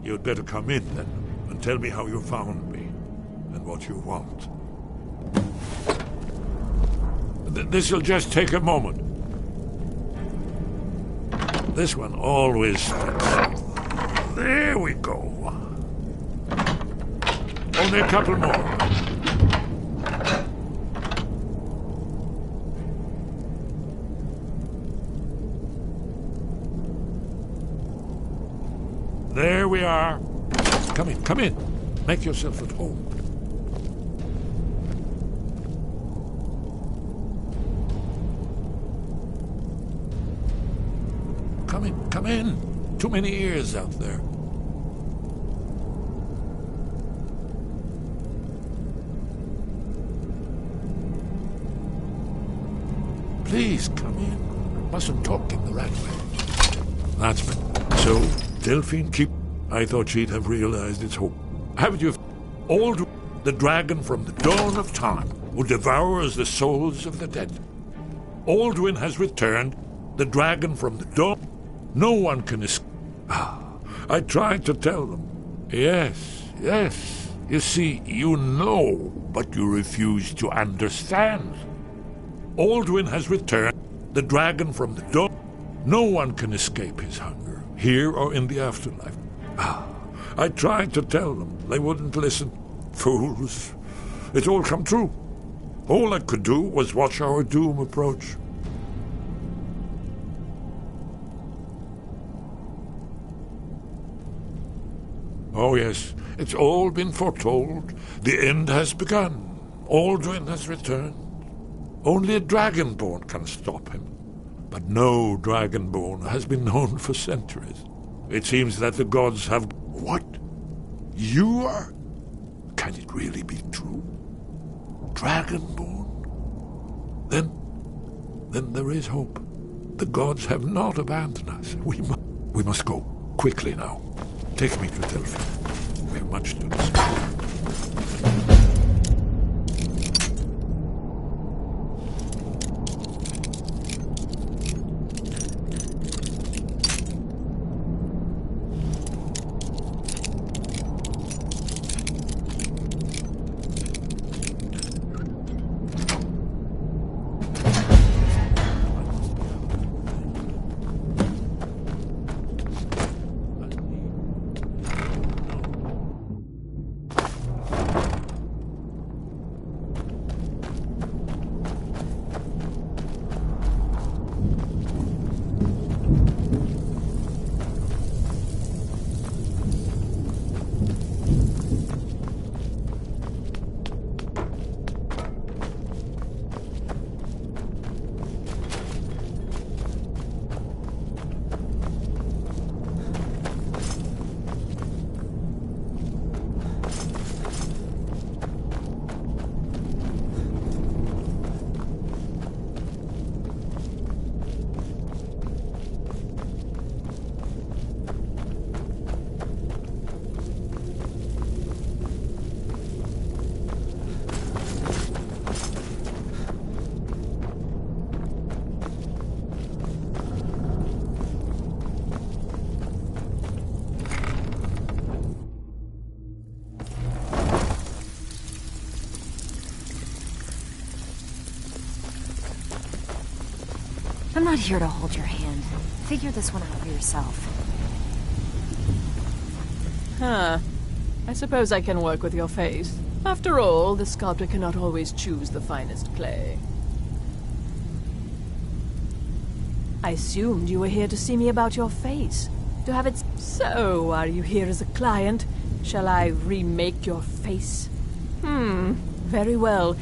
You'd better come in, then, and tell me how you found me, and what you want. This'll just take a moment. This one always fits. There we go. Only a couple more. There we are. Come in, come in. Make yourself at home. Come in, come in. Too many ears out there. Please, come in. Mustn't talk in the right way. That's better. So, Delphine keep... I thought she'd have realized its hope. Haven't you... Old... The dragon from the dawn of time, who devours the souls of the dead. Aldwin has returned, the dragon from the dawn. No one can escape. I tried to tell them. Yes, yes. You see, you know, but you refuse to understand. Aldwin has returned, the dragon from the dawn. No one can escape his hunger, here or in the afterlife. I tried to tell them. They wouldn't listen. Fools. It's all come true. All I could do was watch our doom approach. Oh yes, it's all been foretold. The end has begun. Aldrin has returned. Only a Dragonborn can stop him. But no Dragonborn has been known for centuries. It seems that the gods have... What? You are... Can it really be true? Dragonborn? Then there is hope. The gods have not abandoned us. We must go. Quickly now. Take me to Delphi. We have much to discuss. I'm not here to hold your hand. Figure this one out for yourself. Huh. I suppose I can work with your face. After all, the sculptor cannot always choose the finest clay. I assumed you were here to see me about your face. To have it... So, are you here as a client? Shall I remake your face? Very well.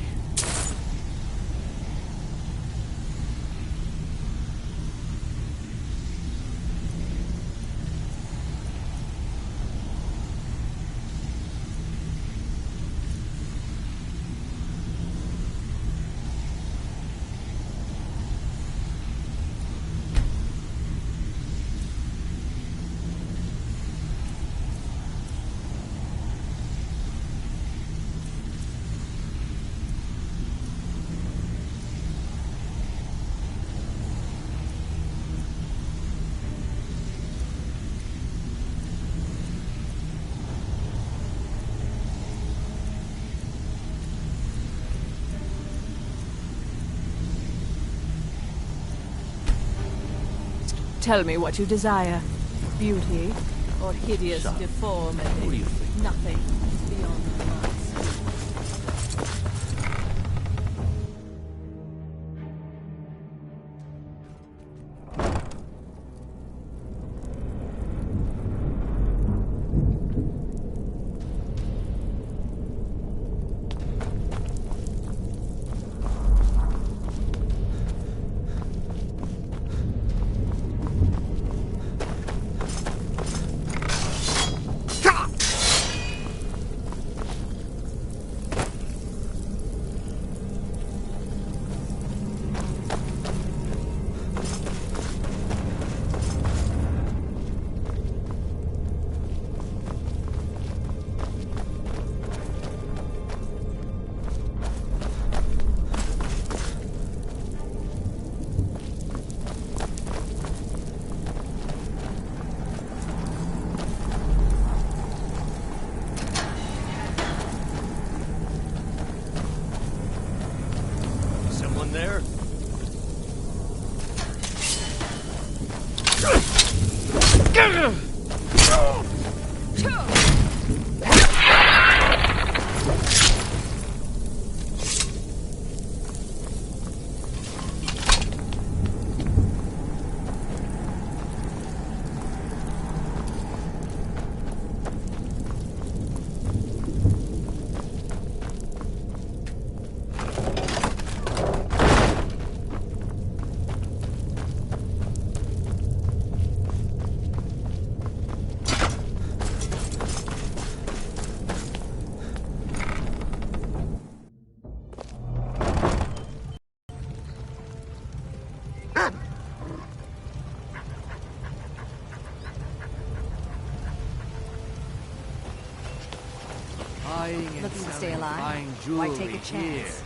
Tell me what you desire. Beauty or hideous deformity. What do you think? Nothing beyond the marks. anyone there? Looking to stay alive? Why take a chance?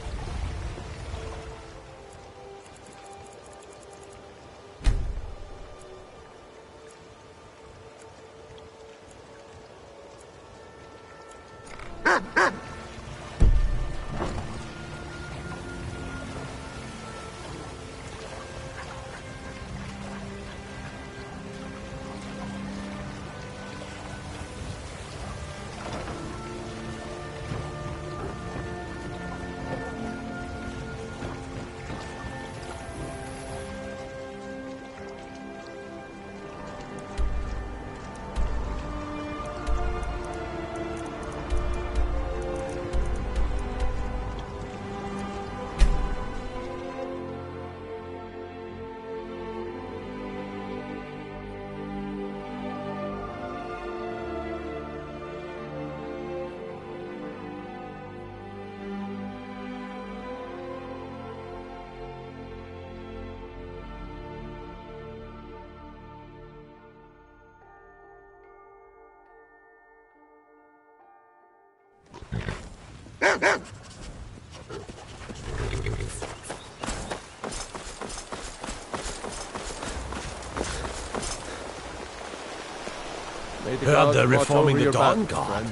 Heard they're reforming the Dawn Guard.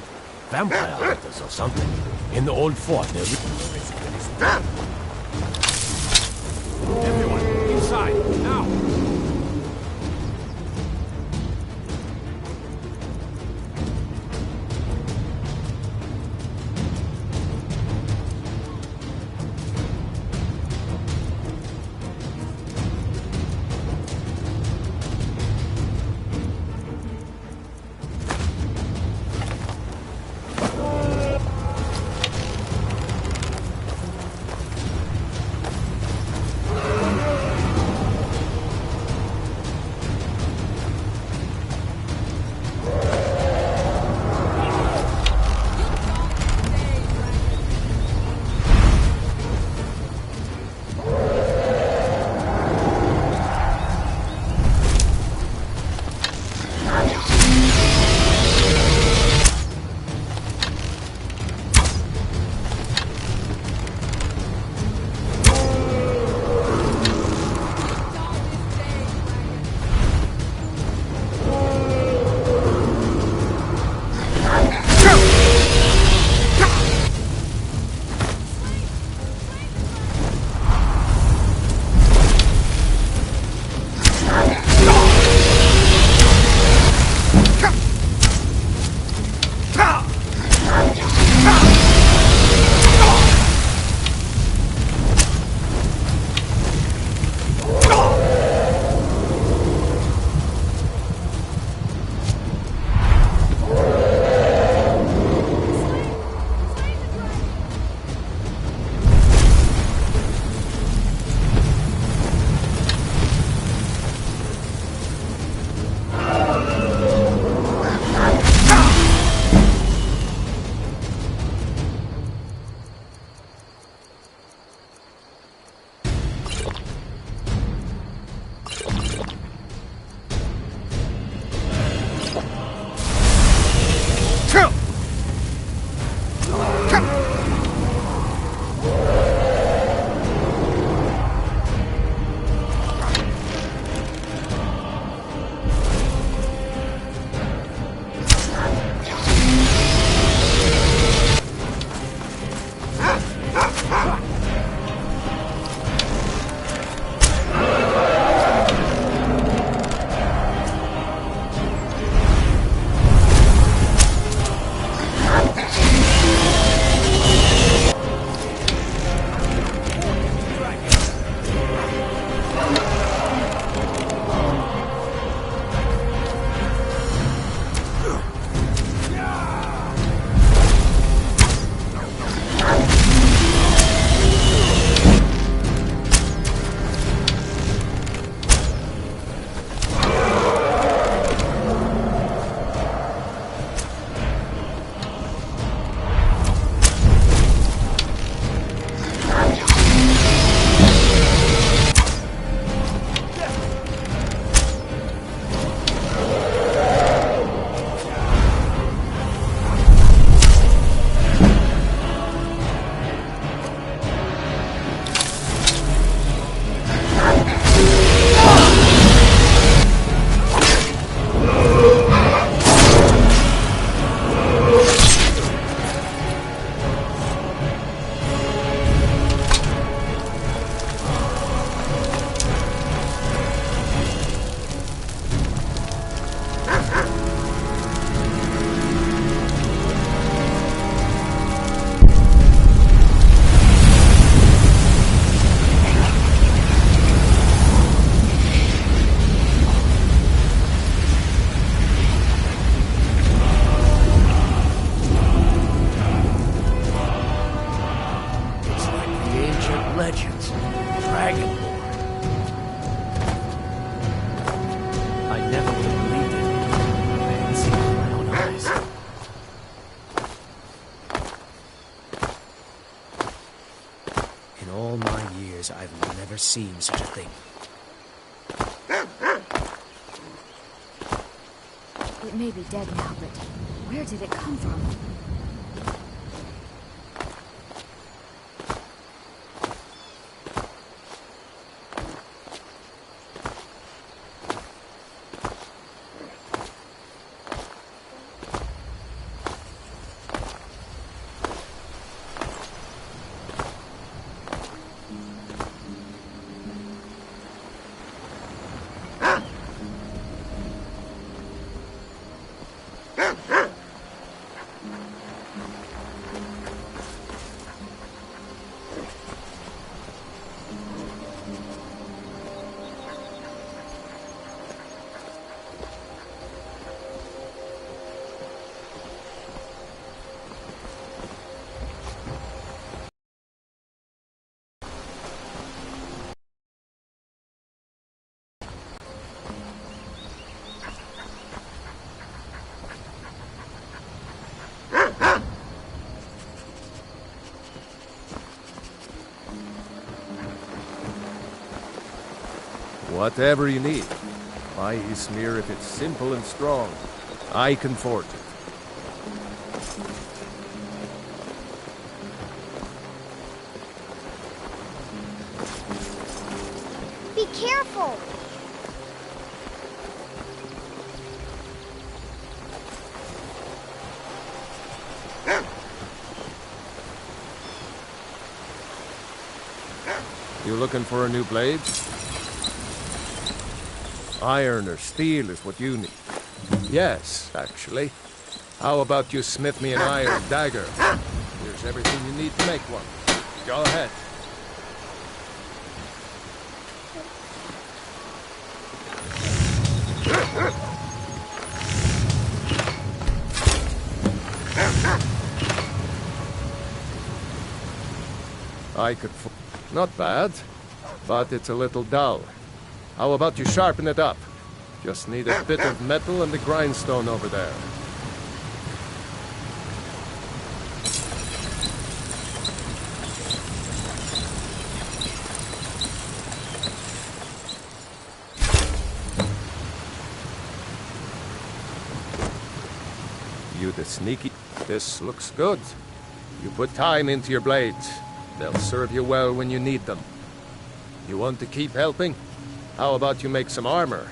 Vampire hunters or something. In the old fort near... Everyone, inside, now! legends. Dragonborn. I never would have believed it. I hadn't seen it with my own eyes. In all my years, I've never seen such a thing. It may be dead now, but where did it come from? Whatever you need. Buy his smear if it's simple and strong. I can forge it. Be careful! You looking for a new blade? Iron or steel is what you need. Yes, actually. How about you smith me an iron dagger? Here's everything you need to make one. Go ahead. I could... Not bad, but it's a little dull. How about you sharpen it up? Just need a bit of metal and the grindstone over there. You the sneaky... This looks good. You put time into your blades. They'll serve you well when you need them. You want to keep helping? How about you make some armor?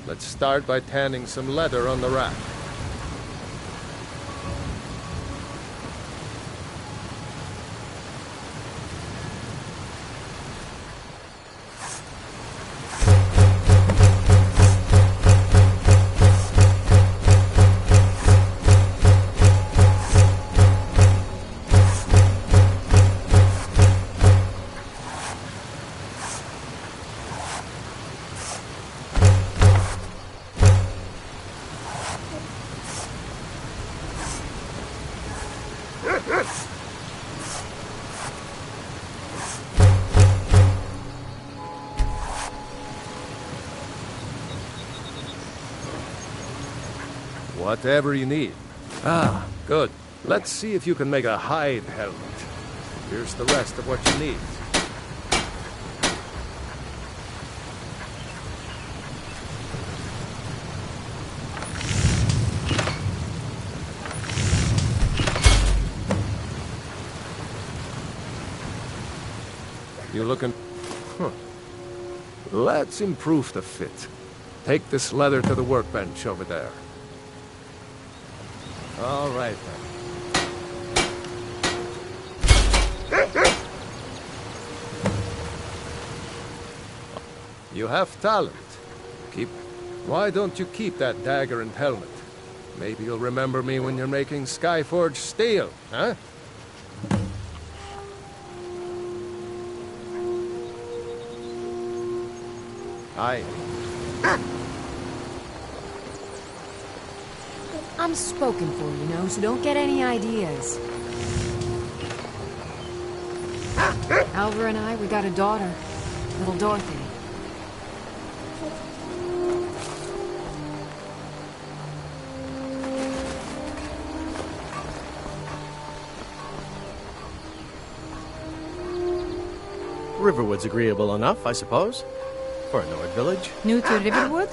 Let's start by tanning some leather on the rack. Whatever you need. Ah, good. Let's see if you can make a hide helmet. Here's the rest of what you need. You looking... Huh. Let's improve the fit. Take this leather to the workbench over there. All right, then. You have talent. Why don't you keep that dagger and helmet? Maybe you'll remember me when you're making Skyforged steel, huh? Aye. I'm spoken for, you know, so don't get any ideas. Alvar and I, we got a daughter. Little Dorothy. Riverwood's agreeable enough, I suppose, for a Nord village. New to Riverwood?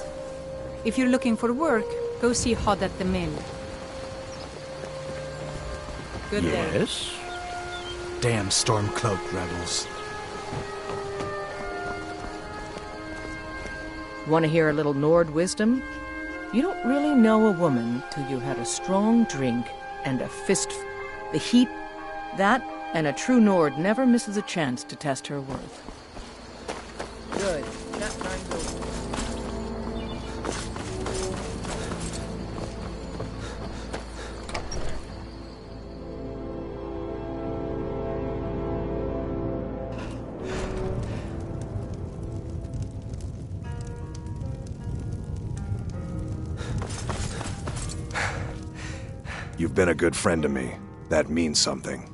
If you're looking for work, go see Hod at the mill. Good day. Yes? Damn Stormcloak rebels. Want to hear a little Nord wisdom? You don't really know a woman till you had a strong drink and a fist. The heat, that, and a true Nord never misses a chance to test her worth. Good. Nap time's over. You've been a good friend to me. That means something.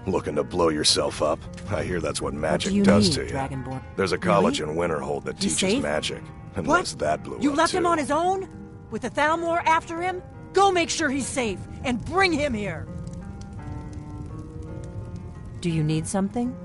Looking to blow yourself up? I hear that's what magic does to you. Dragonborn? There's a college Really? in Winterhold that He's teaches safe? magic. Unless that blew You up left too. him on his own? With the Thalmor after him? Go make sure he's safe, and bring him here! Do you need something?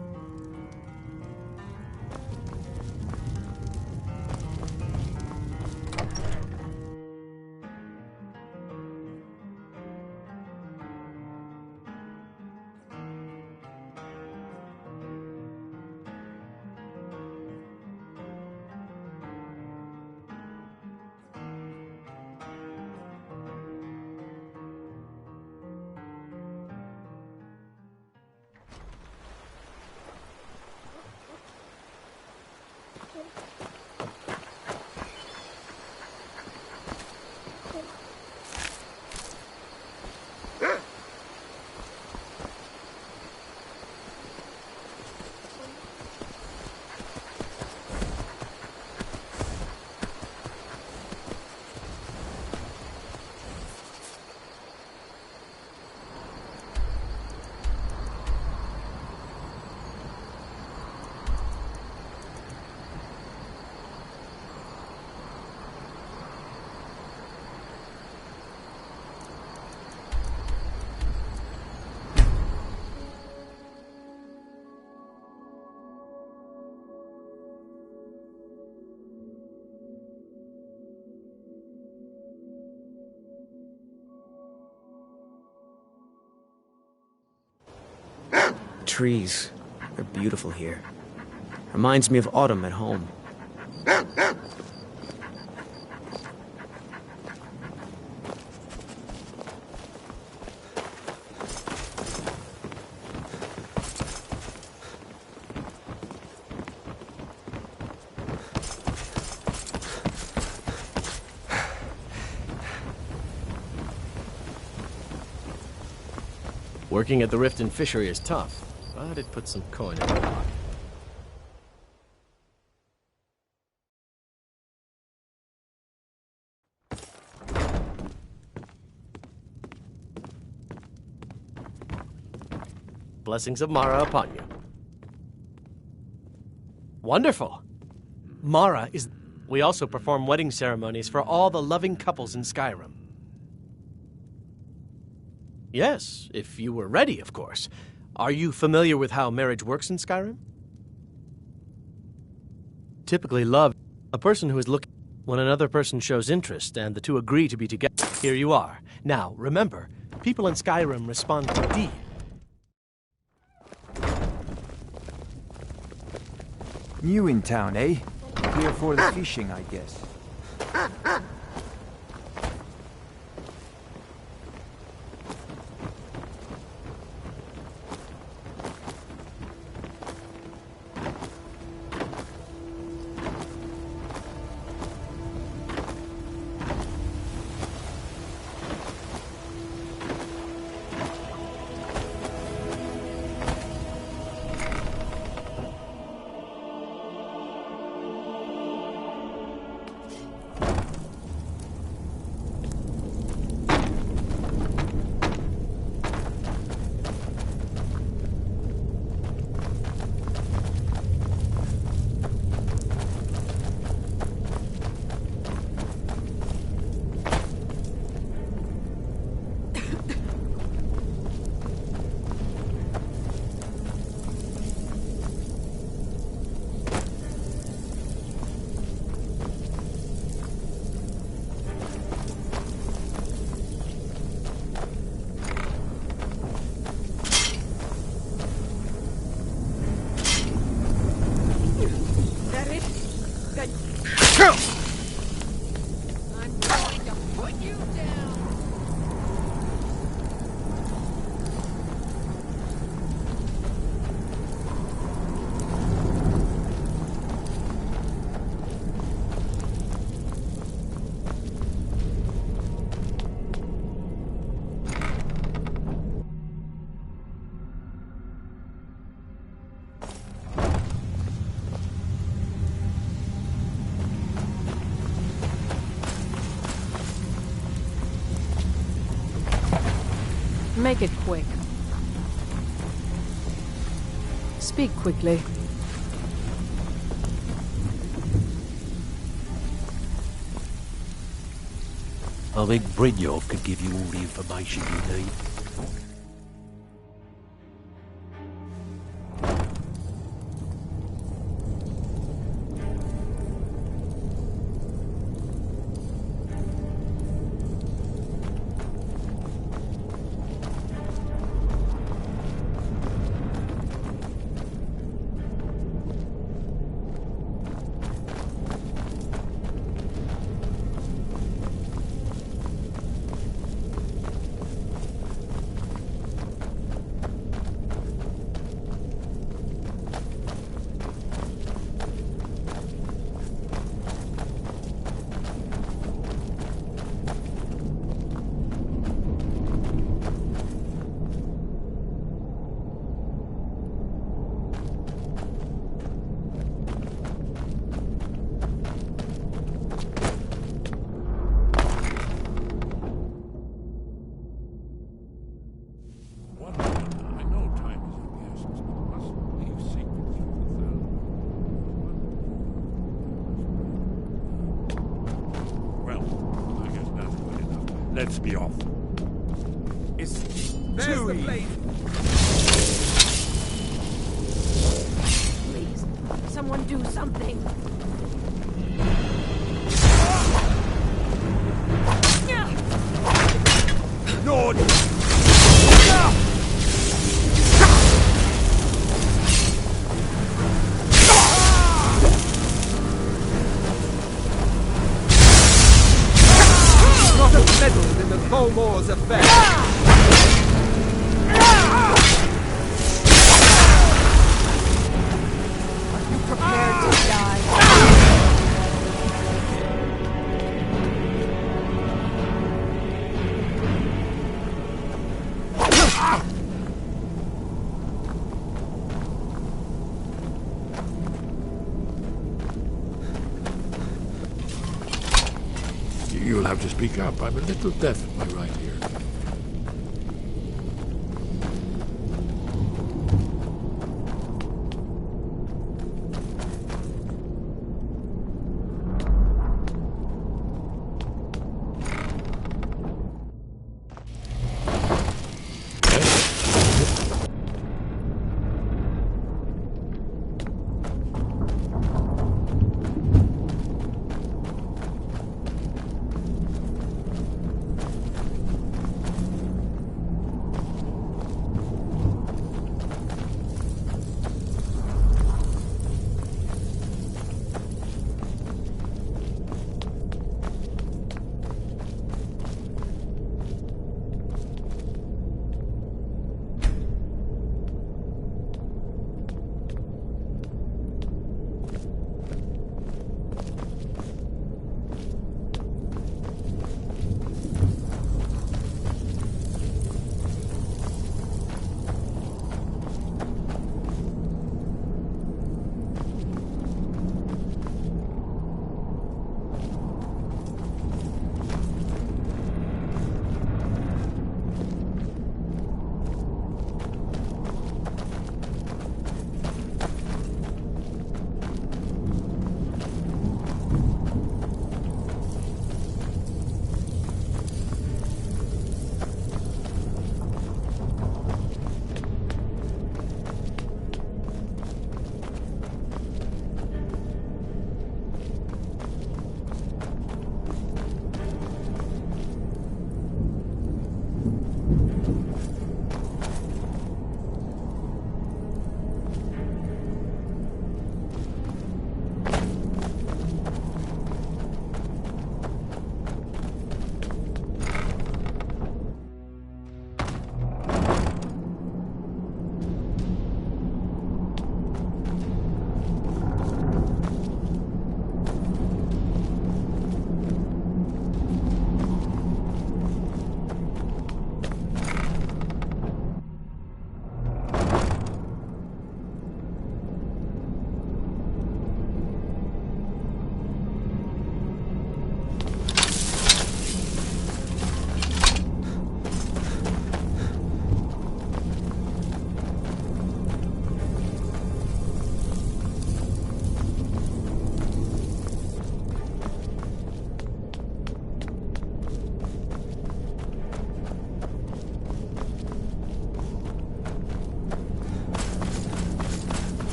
Trees. They're beautiful here. Reminds me of autumn at home. Working at the Riften fishery is tough, but it puts some coin in the pot. Blessings of Mara upon you. Wonderful! Mara is... We also perform wedding ceremonies for all the loving couples in Skyrim. Yes, if you were ready, of course. Are you familiar with how marriage works in Skyrim? Typically love, a person who is looking when another person shows interest and the two agree to be together. Here you are. Now, remember, people in Skyrim respond to deed. New in town, eh? Here for the fishing, I guess. make it quick. Speak quickly. I think Brynjolf could give you all the information you need. Let's be off. There's the blade. Please, someone do something. Nord! Not a meddled in the Colmore's affair. Are you prepared to die? You'll have to speak up. I'm a little deaf in my right ear.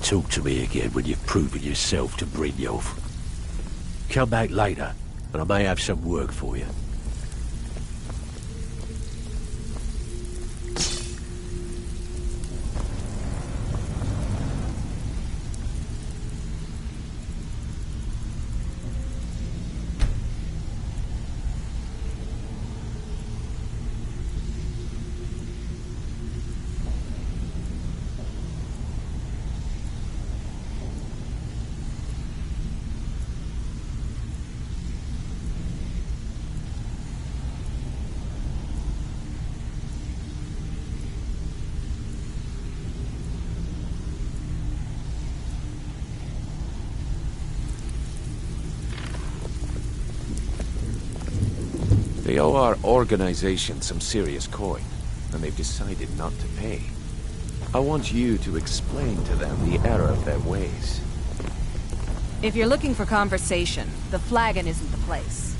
talk to me again when you've proven yourself to Brynjolf. Come back later, and I may have some work for you. They owe our organization some serious coin, and they've decided not to pay. I want you to explain to them the error of their ways. If you're looking for conversation, the flagon isn't the place.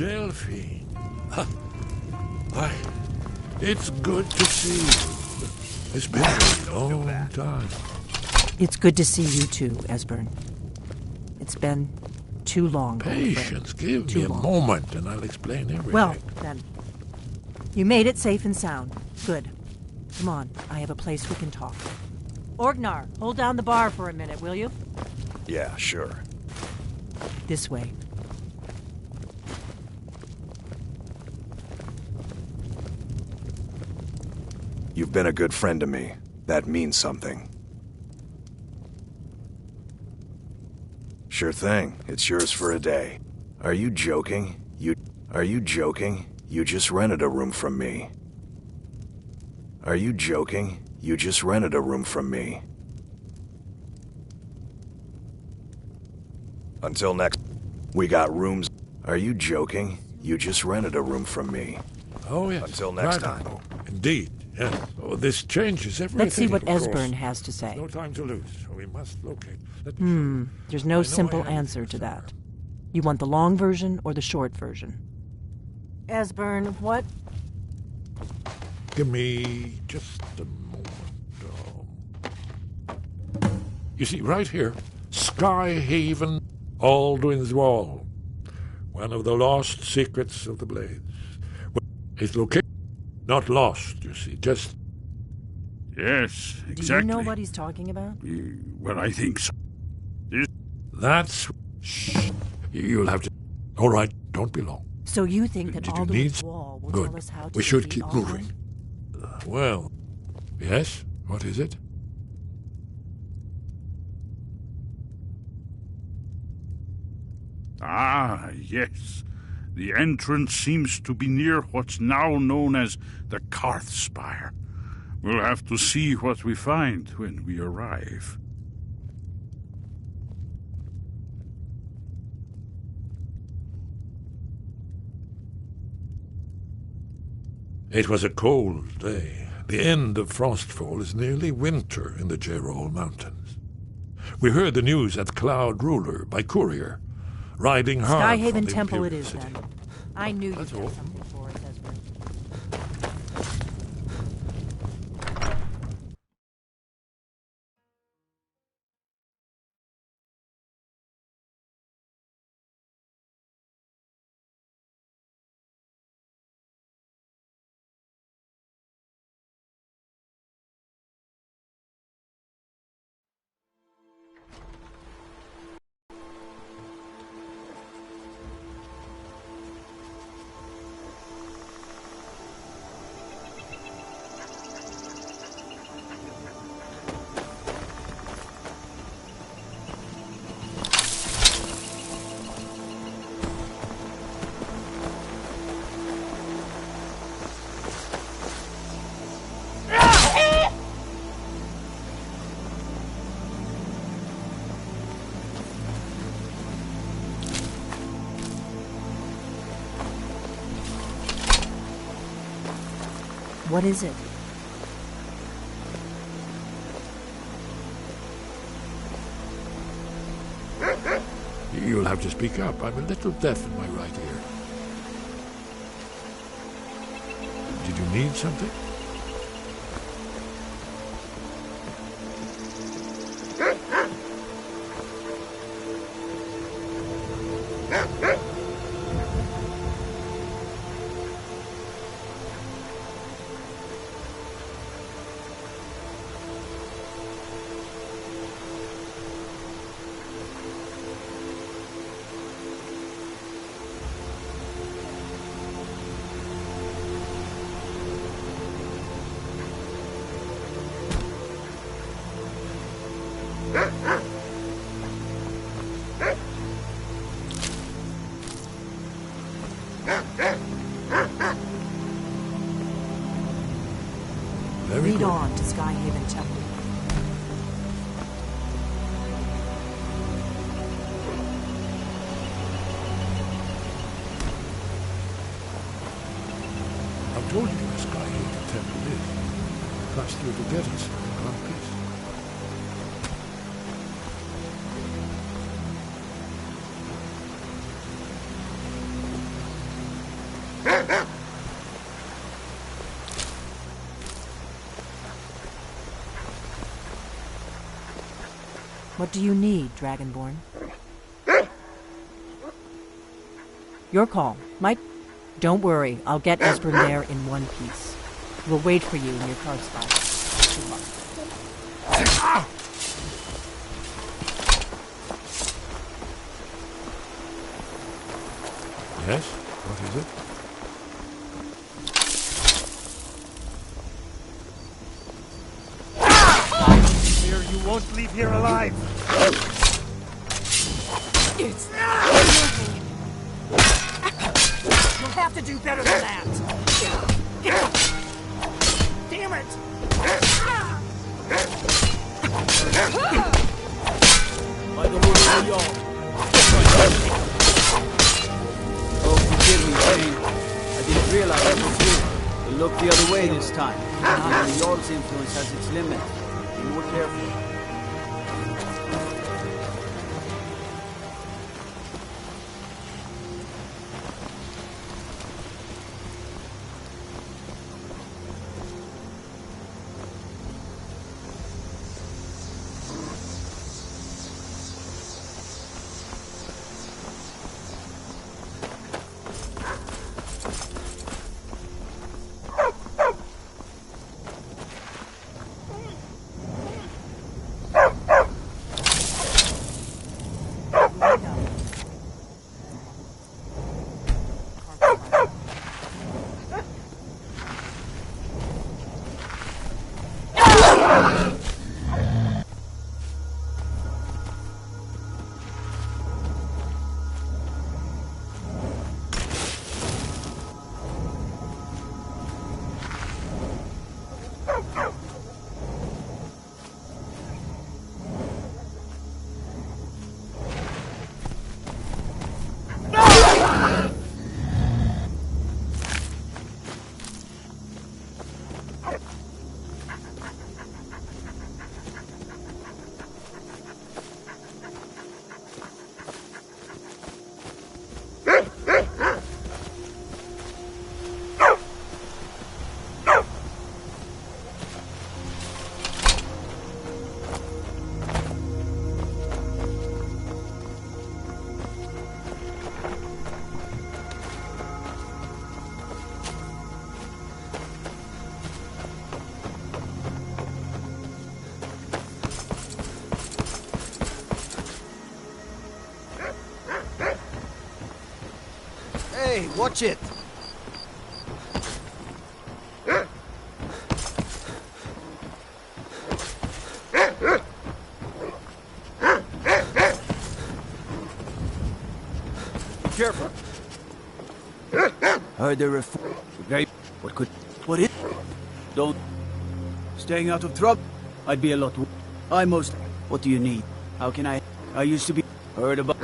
Delphine. Why, it's good to see you. It's been a long time. It's good to see you too, Esbern. It's been too long. Patience, give me a moment and I'll explain everything. Well, then. You made it safe and sound. Good. Come on, I have a place we can talk. Orgnar, hold down the bar for a minute, will you? Yeah, sure. This way. You've been a good friend to me. That means something. Sure thing. It's yours for a day. Are you joking? Are you joking? You just rented a room from me. Are you joking? You just rented a room from me. Until next... We got rooms... Are you joking? You just rented a room from me. Oh, yes. Until next right time. Indeed, yes. Oh, this changes everything. Let's see what of course. Esbern has to say. No time to lose, so we must locate. There's no simple answer to that. You want the long version or the short version? Esbern, what? Give me just a moment. You see, right here, Skyhaven, Aldwin's Wall. One of the lost secrets of the Blades. It's located, not lost, you see, just... Yes, exactly. Do you know what he's talking about? Well, I think so. That's... Shh. You'll have to... All right, don't be long. So you think that Aldwin's need... Wall will Good. tell us how to We should defeat keep Aldwin? moving. Well, yes? What is it? Ah, yes. The entrance seems to be near what's now known as the Karth Spire. We'll have to see what we find when we arrive. It was a cold day. The end of Frostfall is nearly winter in the Jerol Mountains. We heard the news at Cloud Ruler by courier, riding hard from Skyhaven the Temple it Imperial is, City. then. I knew you'd That's have all. something for us, Esbern. What is it? You'll have to speak up. I'm a little deaf in my right ear. Did you need something? Lead on to Skyhaven Temple. I've told you where Skyhaven Temple is. Trust you to get us in one piece. What do you need, Dragonborn? Your call. Don't worry, I'll get Esbern there in one piece. We'll wait for you in your card spot. Good luck. Yes? What is it? Here, you won't leave here alive. It's... You'll have to do better than that. Damn it! By the will of y'all. Oh, forgive me, Jane. I didn't realize I was here. We'll look the other way this time. Even y'all's influence has its limit. Be more careful. Hey, watch it! Be careful. Heard there were very... What is... Don't... Staying out of trouble? I'd be a lot... I most... What do you need? How can I... I used to be... Heard about...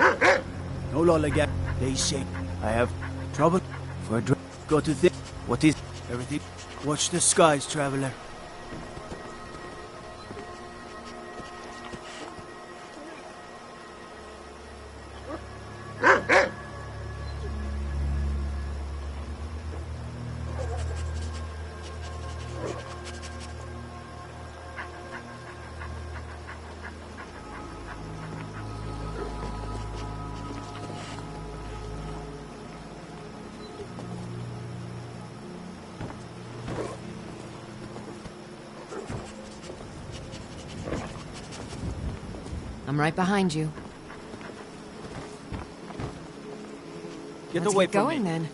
No lollygag. They say... I have... Trouble? For a drink? Got to think... What is... Everything... Watch the skies, traveler. I'm right behind you. Get Let's away get from going, me. then.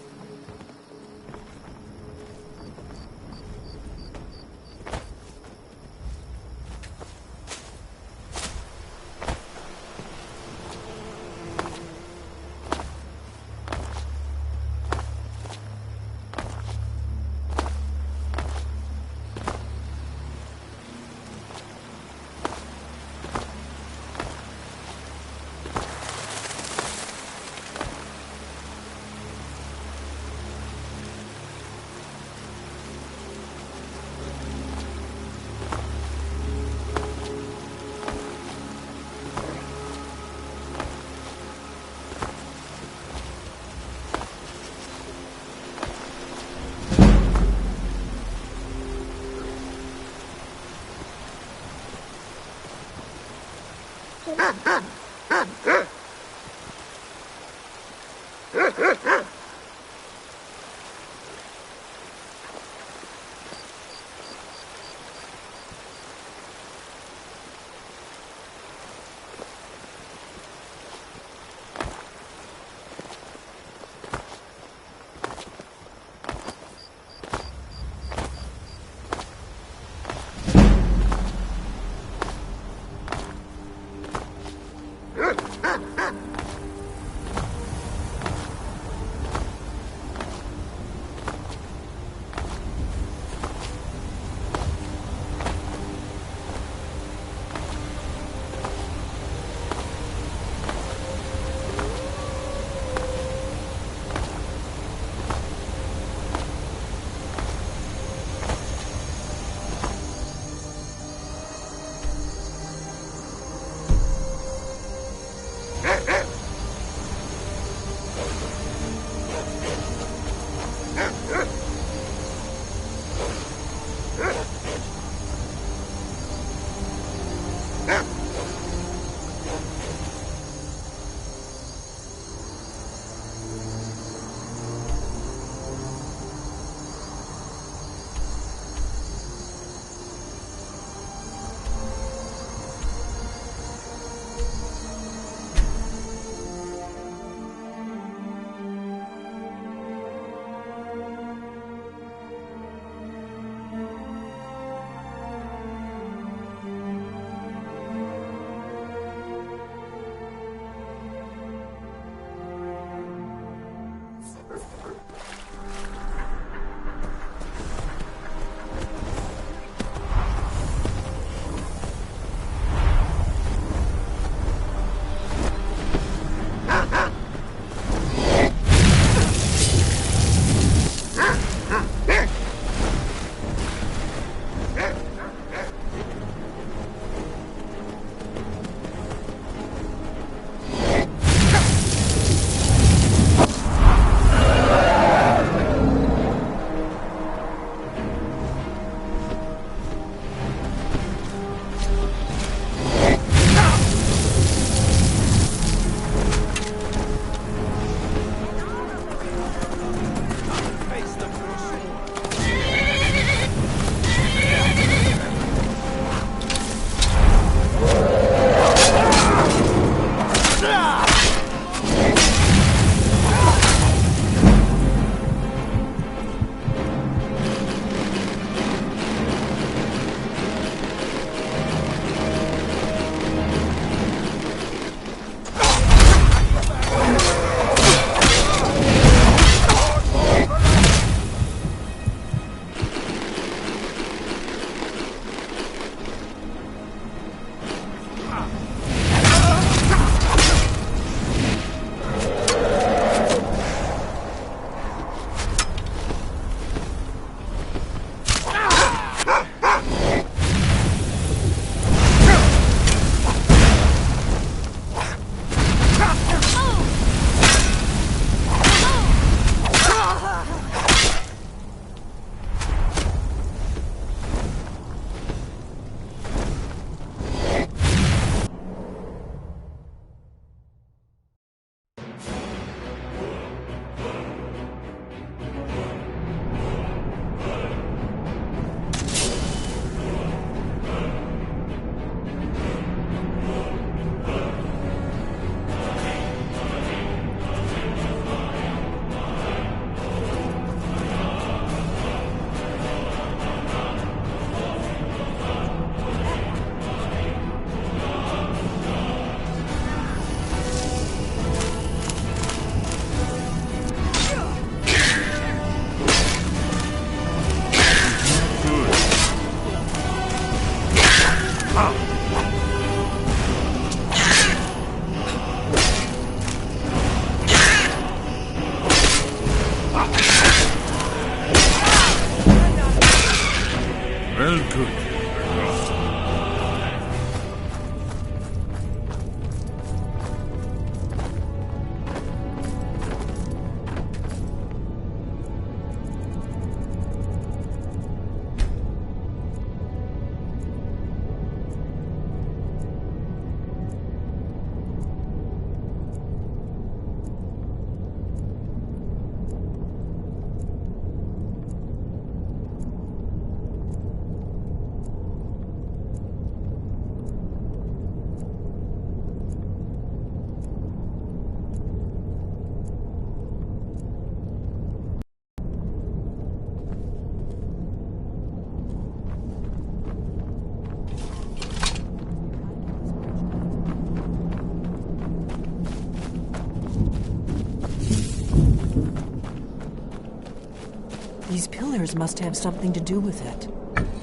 pillars must have something to do with it.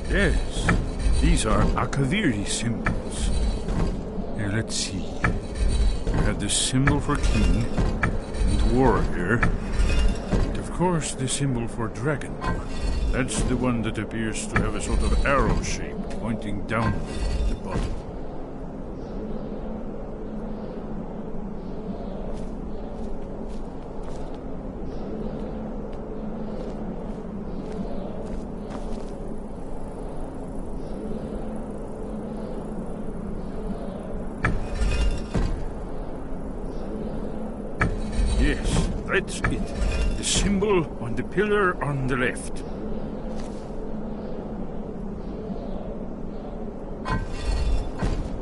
Yes, these are Akaviri symbols. Here, let's see. You have the symbol for king and warrior, and of course the symbol for dragonborn. That's the one that appears to have a sort of arrow shape pointing down at the bottom. Yes, that's it. The symbol on the pillar on the left.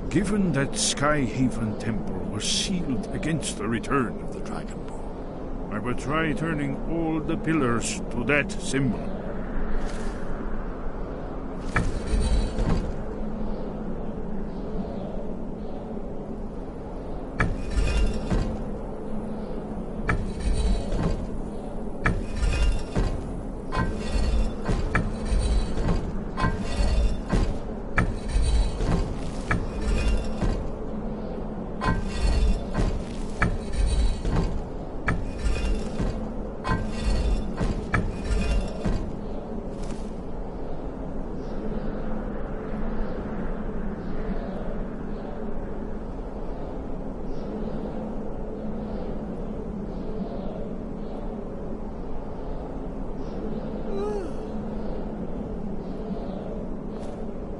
Given that Skyhaven Temple was sealed against the return of the Dragonborn, I will try turning all the pillars to that symbol.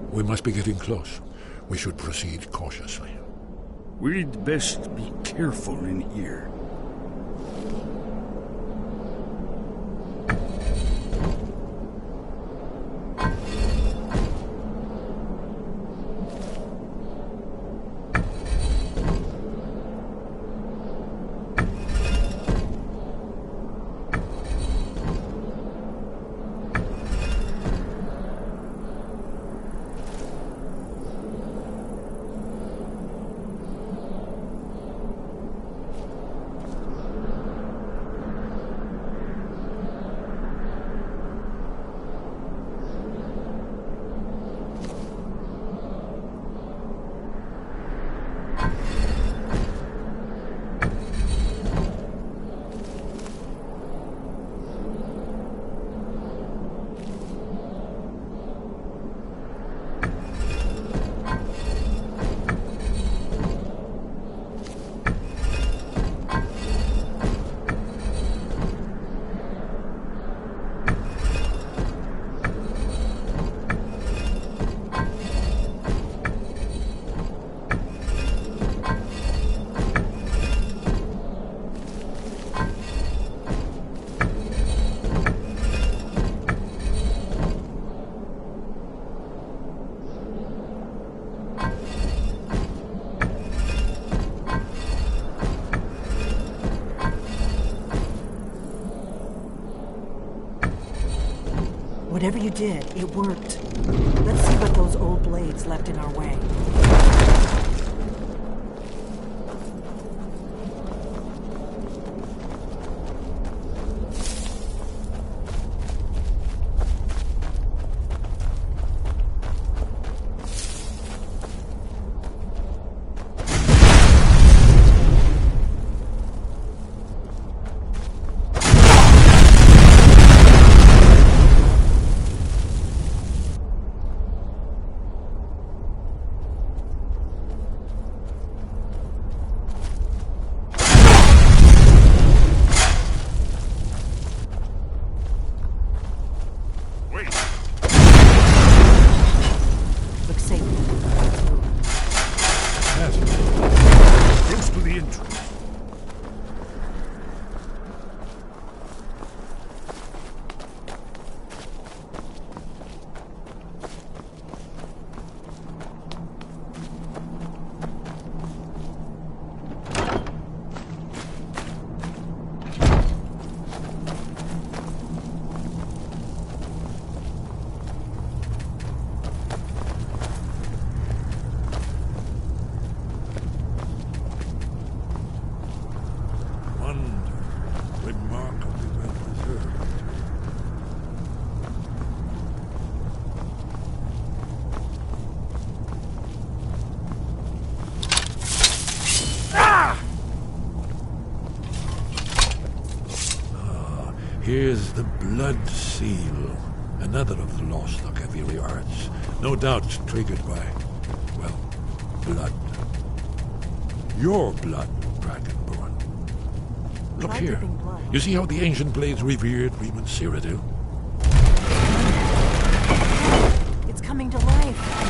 We must be getting close. We should proceed cautiously. We'd best be careful in here. Whatever you did, it worked. Let's see what those old blades left in our way. Here's the Blood Seal, another of the lost Akaviri arts. No doubt triggered by, well, blood. Your blood, Dragonborn. Look here. You see how the ancient blades revered Reman Cyrodiil? It's coming to life.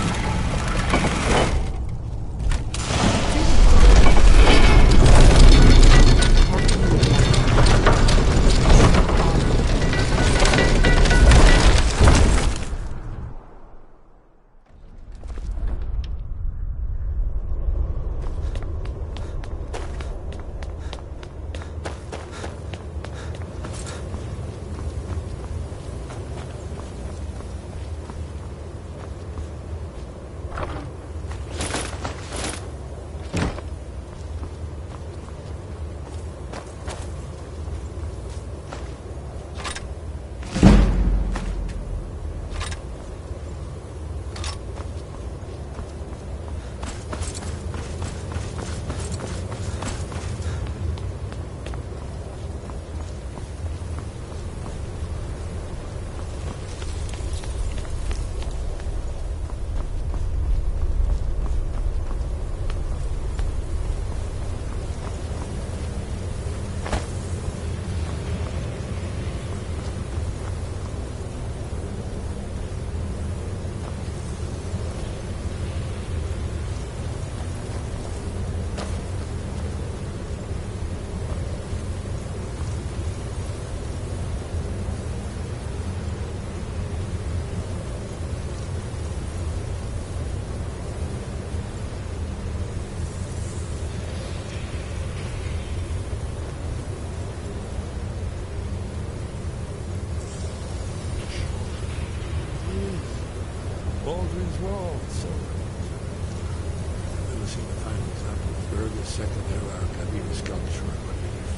Baldwin's Wall, so I've never seen a fine example of early second era Akaviri sculpture, I believe.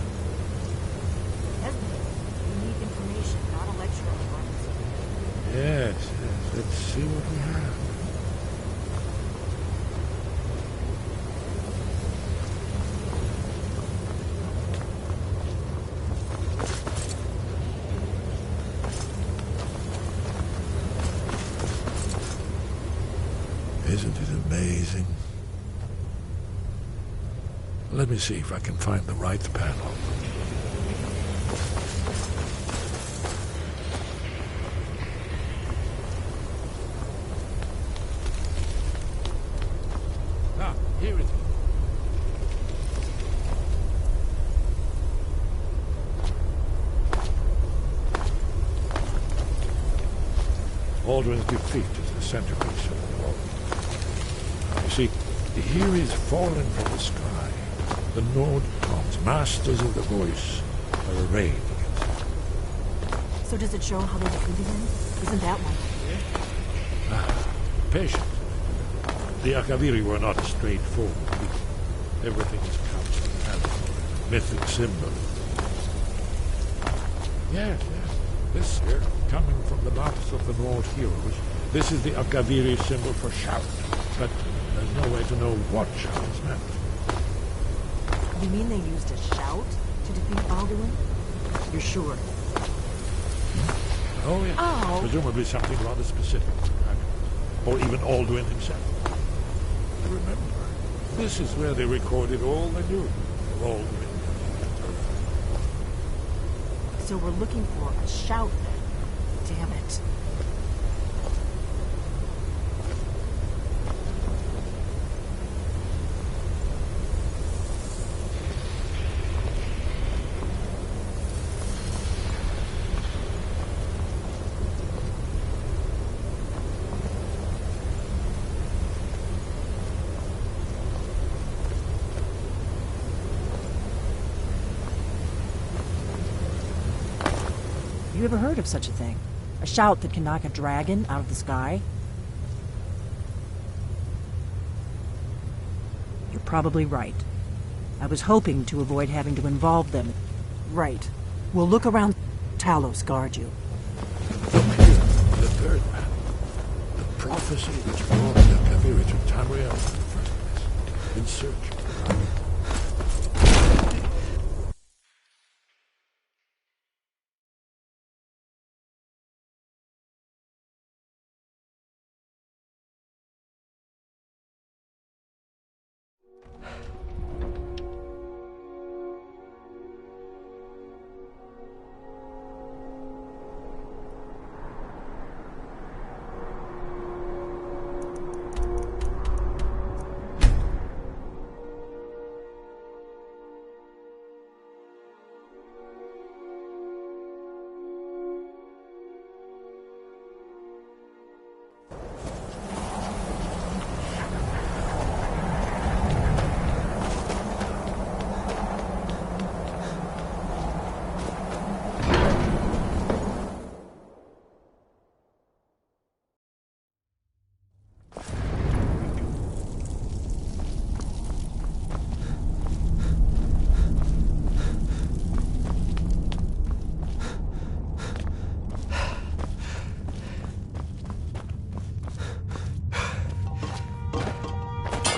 We need information, not a lecture on art. Yes, yes. Let's see what we have. Isn't it amazing? Let me see if I can find the right panel. Ah, here it is. Aldrin's defeat is the centerpiece of the wall. You see, here is fallen from the sky. The Nord gods, masters of the voice, are arrayed against him. So does it show how they defeated him? Isn't that one here? Patient. The Akaviri were not a straightforward people. Everything is couched in mythic symbol. Yes, yes. This here, coming from the mouths of the Nord heroes, this is the Akaviri symbol for shout. But there's no way to know what shout is meant. You mean they used a shout to defeat Alduin? You're sure? Oh, yes. Oh. Presumably something rather specific. Or even Alduin himself. Remember, this is where they recorded all they knew of Alduin. So we're looking for a shout then. Damn it. You ever heard of such a thing? A shout that can knock a dragon out of the sky? You're probably right. I was hoping to avoid having to involve them. Right. We'll look around. Talos guard you. Look here, the third man. The prophecy which brought the Akaviri to Tamriel in the first place. In search of the dragon.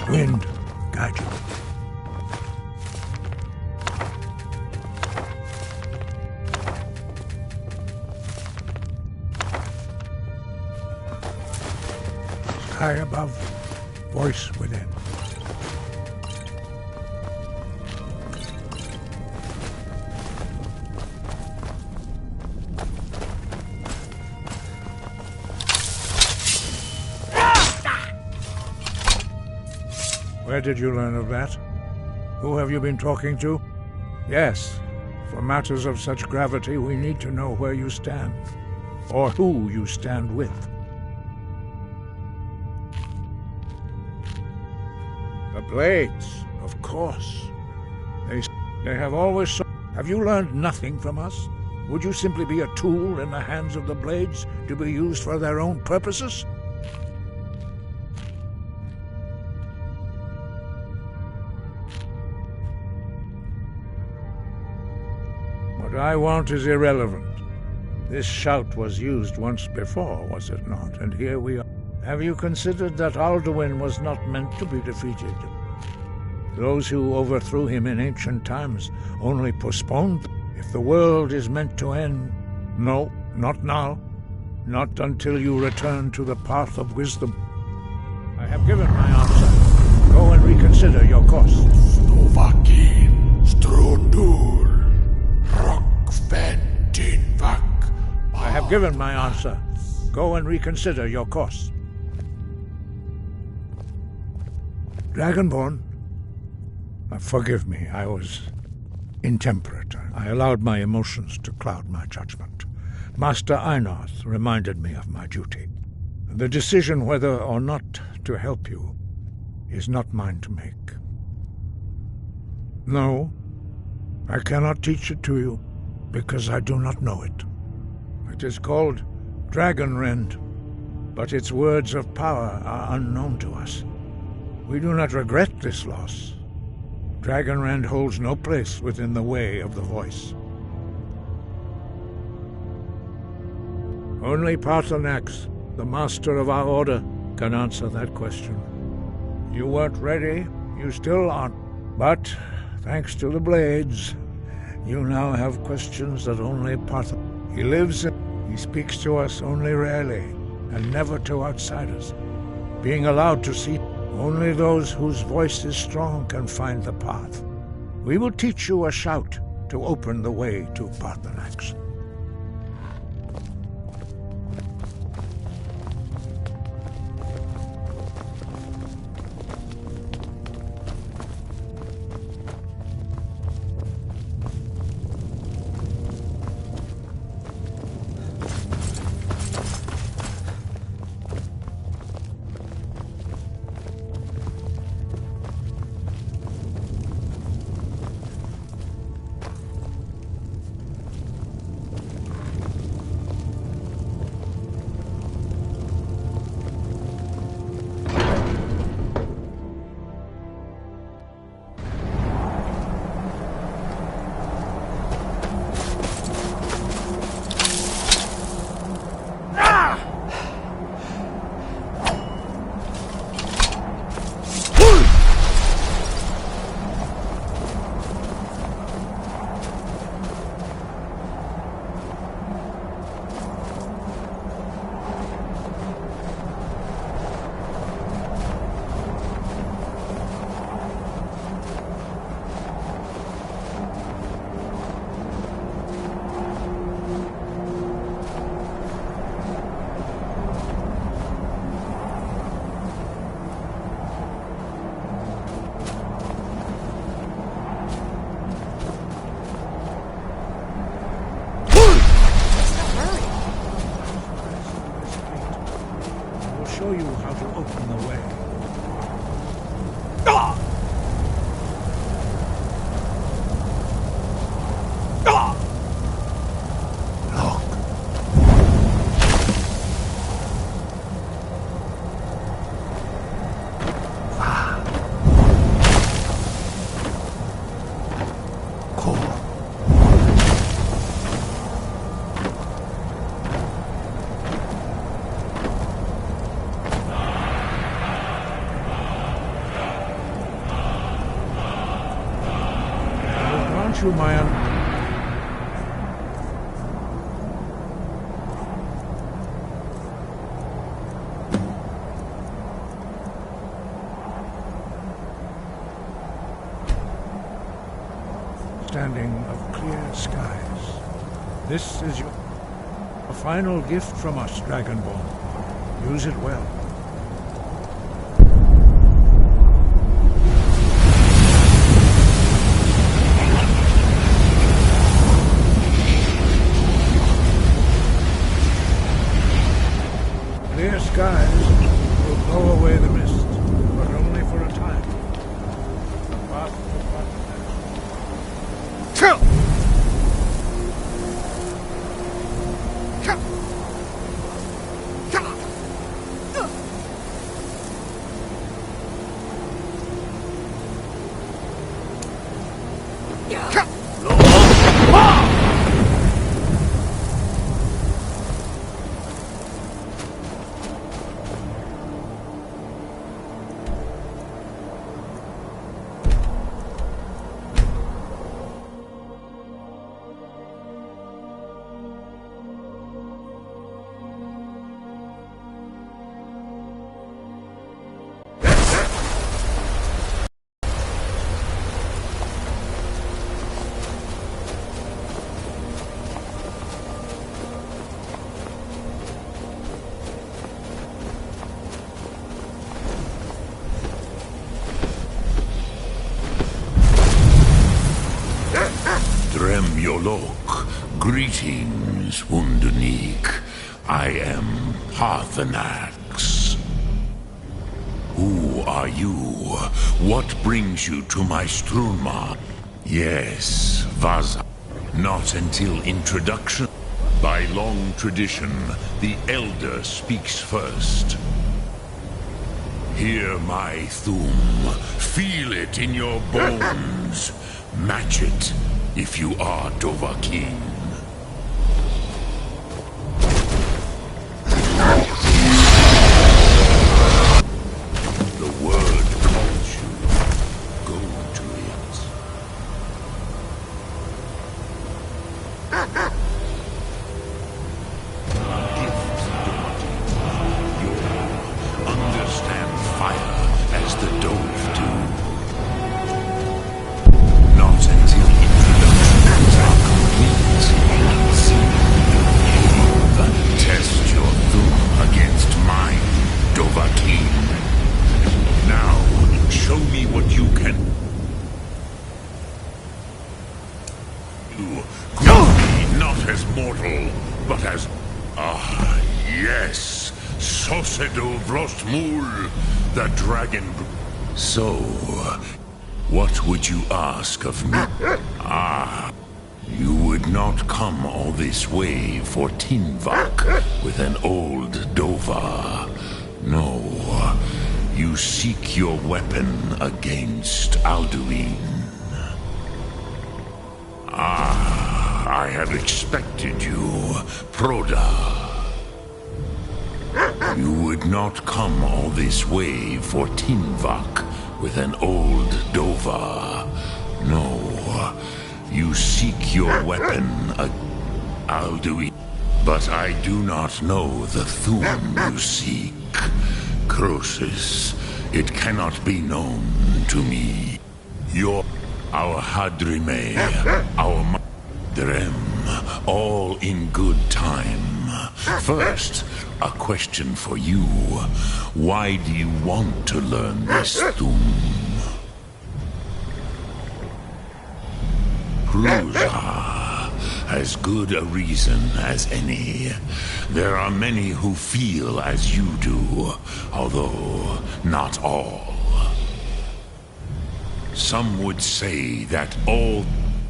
Wind, guide you. Sky above, voice within. Where did you learn of that? Who have you been talking to? Yes, for matters of such gravity, we need to know where you stand, or who you stand with. The Blades, of course. They have always... Have you learned nothing from us? Would you simply be a tool in the hands of the Blades to be used for their own purposes? What I want is irrelevant. This shout was used once before, was it not? And here we are. Have you considered that Alduin was not meant to be defeated? Those who overthrew him in ancient times only postponed. If the world is meant to end, no, not now. Not until you return to the path of wisdom. I have given my answer. Go and reconsider your course. Slovakin, Strundur, Rockventinvak. I have given my answer. Go and reconsider your course. Dragonborn, forgive me, I was intemperate. I allowed my emotions to cloud my judgment. Master Einarth reminded me of my duty. The decision whether or not to help you is not mine to make. No, I cannot teach it to you, because I do not know it. It is called Dragonrend, but its words of power are unknown to us. We do not regret this loss. Dragonrend holds no place within the way of the voice. Only Paarthurnax, the master of our order, can answer that question. You weren't ready, you still aren't. But, thanks to the Blades, you now have questions that only Paarthurnax... He lives in... He speaks to us only rarely, and never to outsiders. Being allowed to see... Only those whose voice is strong can find the path. We will teach you a shout to open the way to Paarthurnax. show you how to open the way. You, my understanding of clear skies. This is a final gift from us, Dragonborn. Use it well. Clear skies will blow away the mist, but only for a time. The path to Yolok, greetings, Undunik. I am Parthenax. Who are you? What brings you to my Strunma? Yes, Vaza. Not until introduction. By long tradition, the Elder speaks first. Hear my Thum. Feel it in your bones. Match it if you are Dovahkiin. The word calls you. Go to it. Gift, Dovahkiin. You understand fire as the Dove do. Not until introductions are complete. See, test your Thum against mine, Dovahkiin. Now, show me what you can. You grow me not as mortal, but as... Ah, yes! Sosedo Vrostmul, the dragon... So, what would you ask of me? Ah, you would not come all this way for Tinvak with an old Dova. No, you seek your weapon against Alduin. Ah, I had expected you, Proda. You would not come all this way for Tinvak with an old Dova. No, you seek your weapon, Alduin. But I do not know the Thum you seek. Croesus, it cannot be known to me. Our Hadrime, our Drem, all in good time. First, a question for you. Why do you want to learn this Thum? Prusa, as good a reason as any. There are many who feel as you do, although not all. Some would say that all...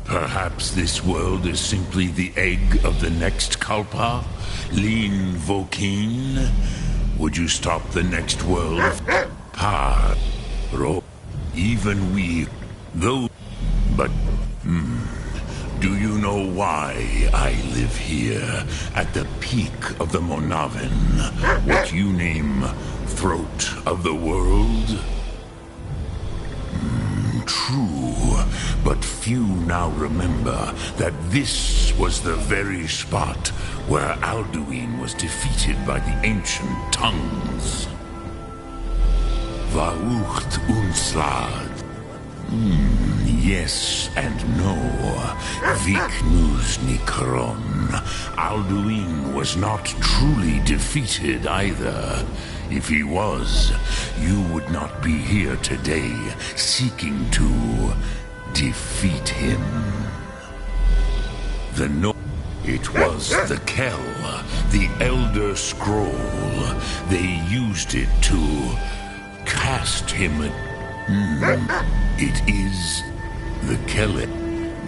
Perhaps this world is simply the egg of the next Kalpa? Lean Vokin? Would you stop the next world? Par. Ro. Even we... Though... But... Do you know why I live here, at the peak of the Monavin? What you name throat of the world? True, but few now remember that this was the very spot where Alduin was defeated by the ancient tongues. Vaucht Unslad. Yes and no. Viknus Nikron. Alduin was not truly defeated either. If he was, you would not be here today seeking to defeat him. It was the Kell, the Elder Scroll. They used it to cast him. It is the Kell,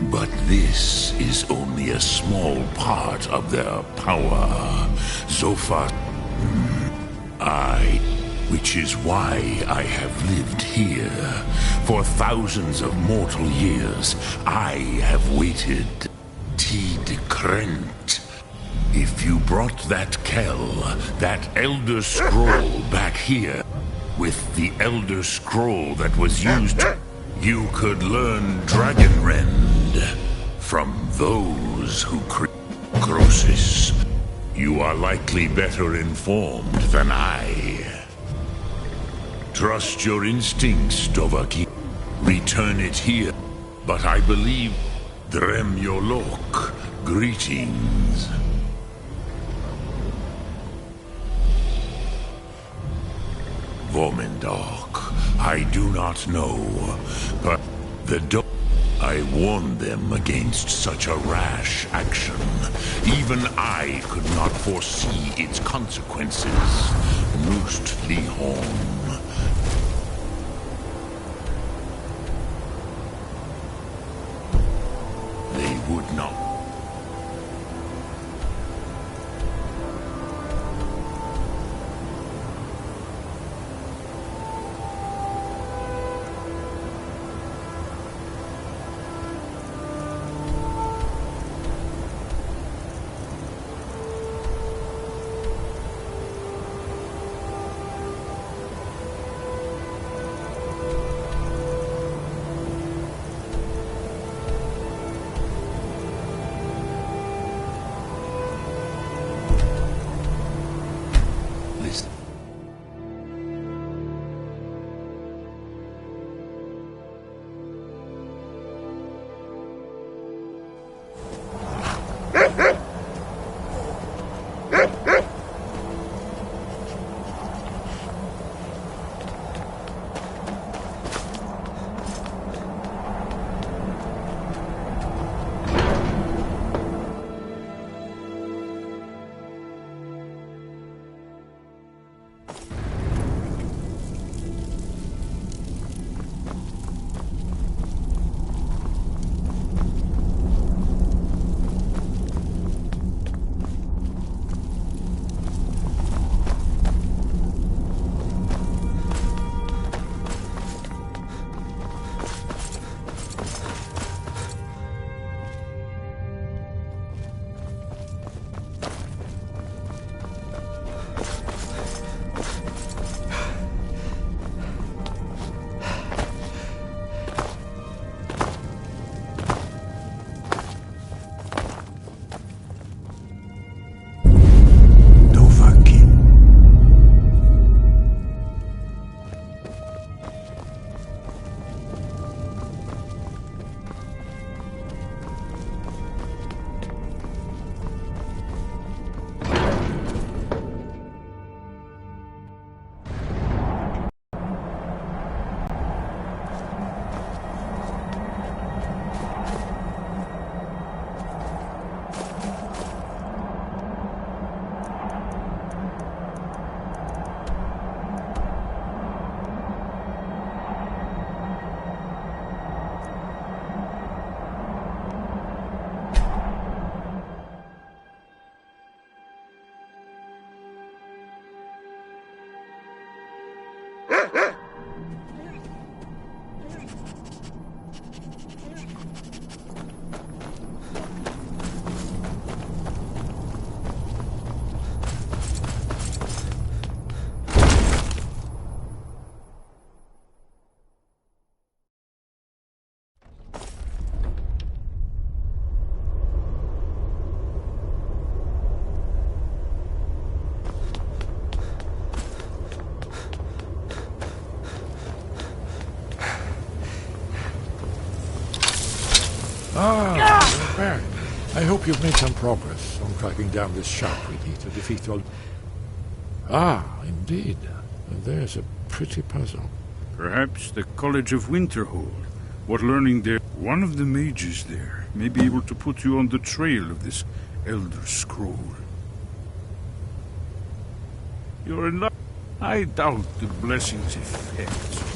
but this is only a small part of their power. Zophar. Which is why I have lived here. For thousands of mortal years, I have waited. Tid Krent. If you brought that Kell, that Elder Scroll back here, with the Elder Scroll that was used, you could learn Dragonrend from those who Crosis. You are likely better informed than I. Trust your instincts, Dovaki. Return it here. But I believe Drem Yolok. Greetings. Vomendok. I do not know, but the I warned them against such a rash action. Even I could not foresee its consequences. Noost Lihorn. They would not. You're back. I hope you've made some progress on tracking down this shark we need to defeat all... Indeed. There's a pretty puzzle. Perhaps the College of Winterhold. What learning there... One of the mages there may be able to put you on the trail of this Elder Scroll. You're in luck. I doubt the blessing's effects.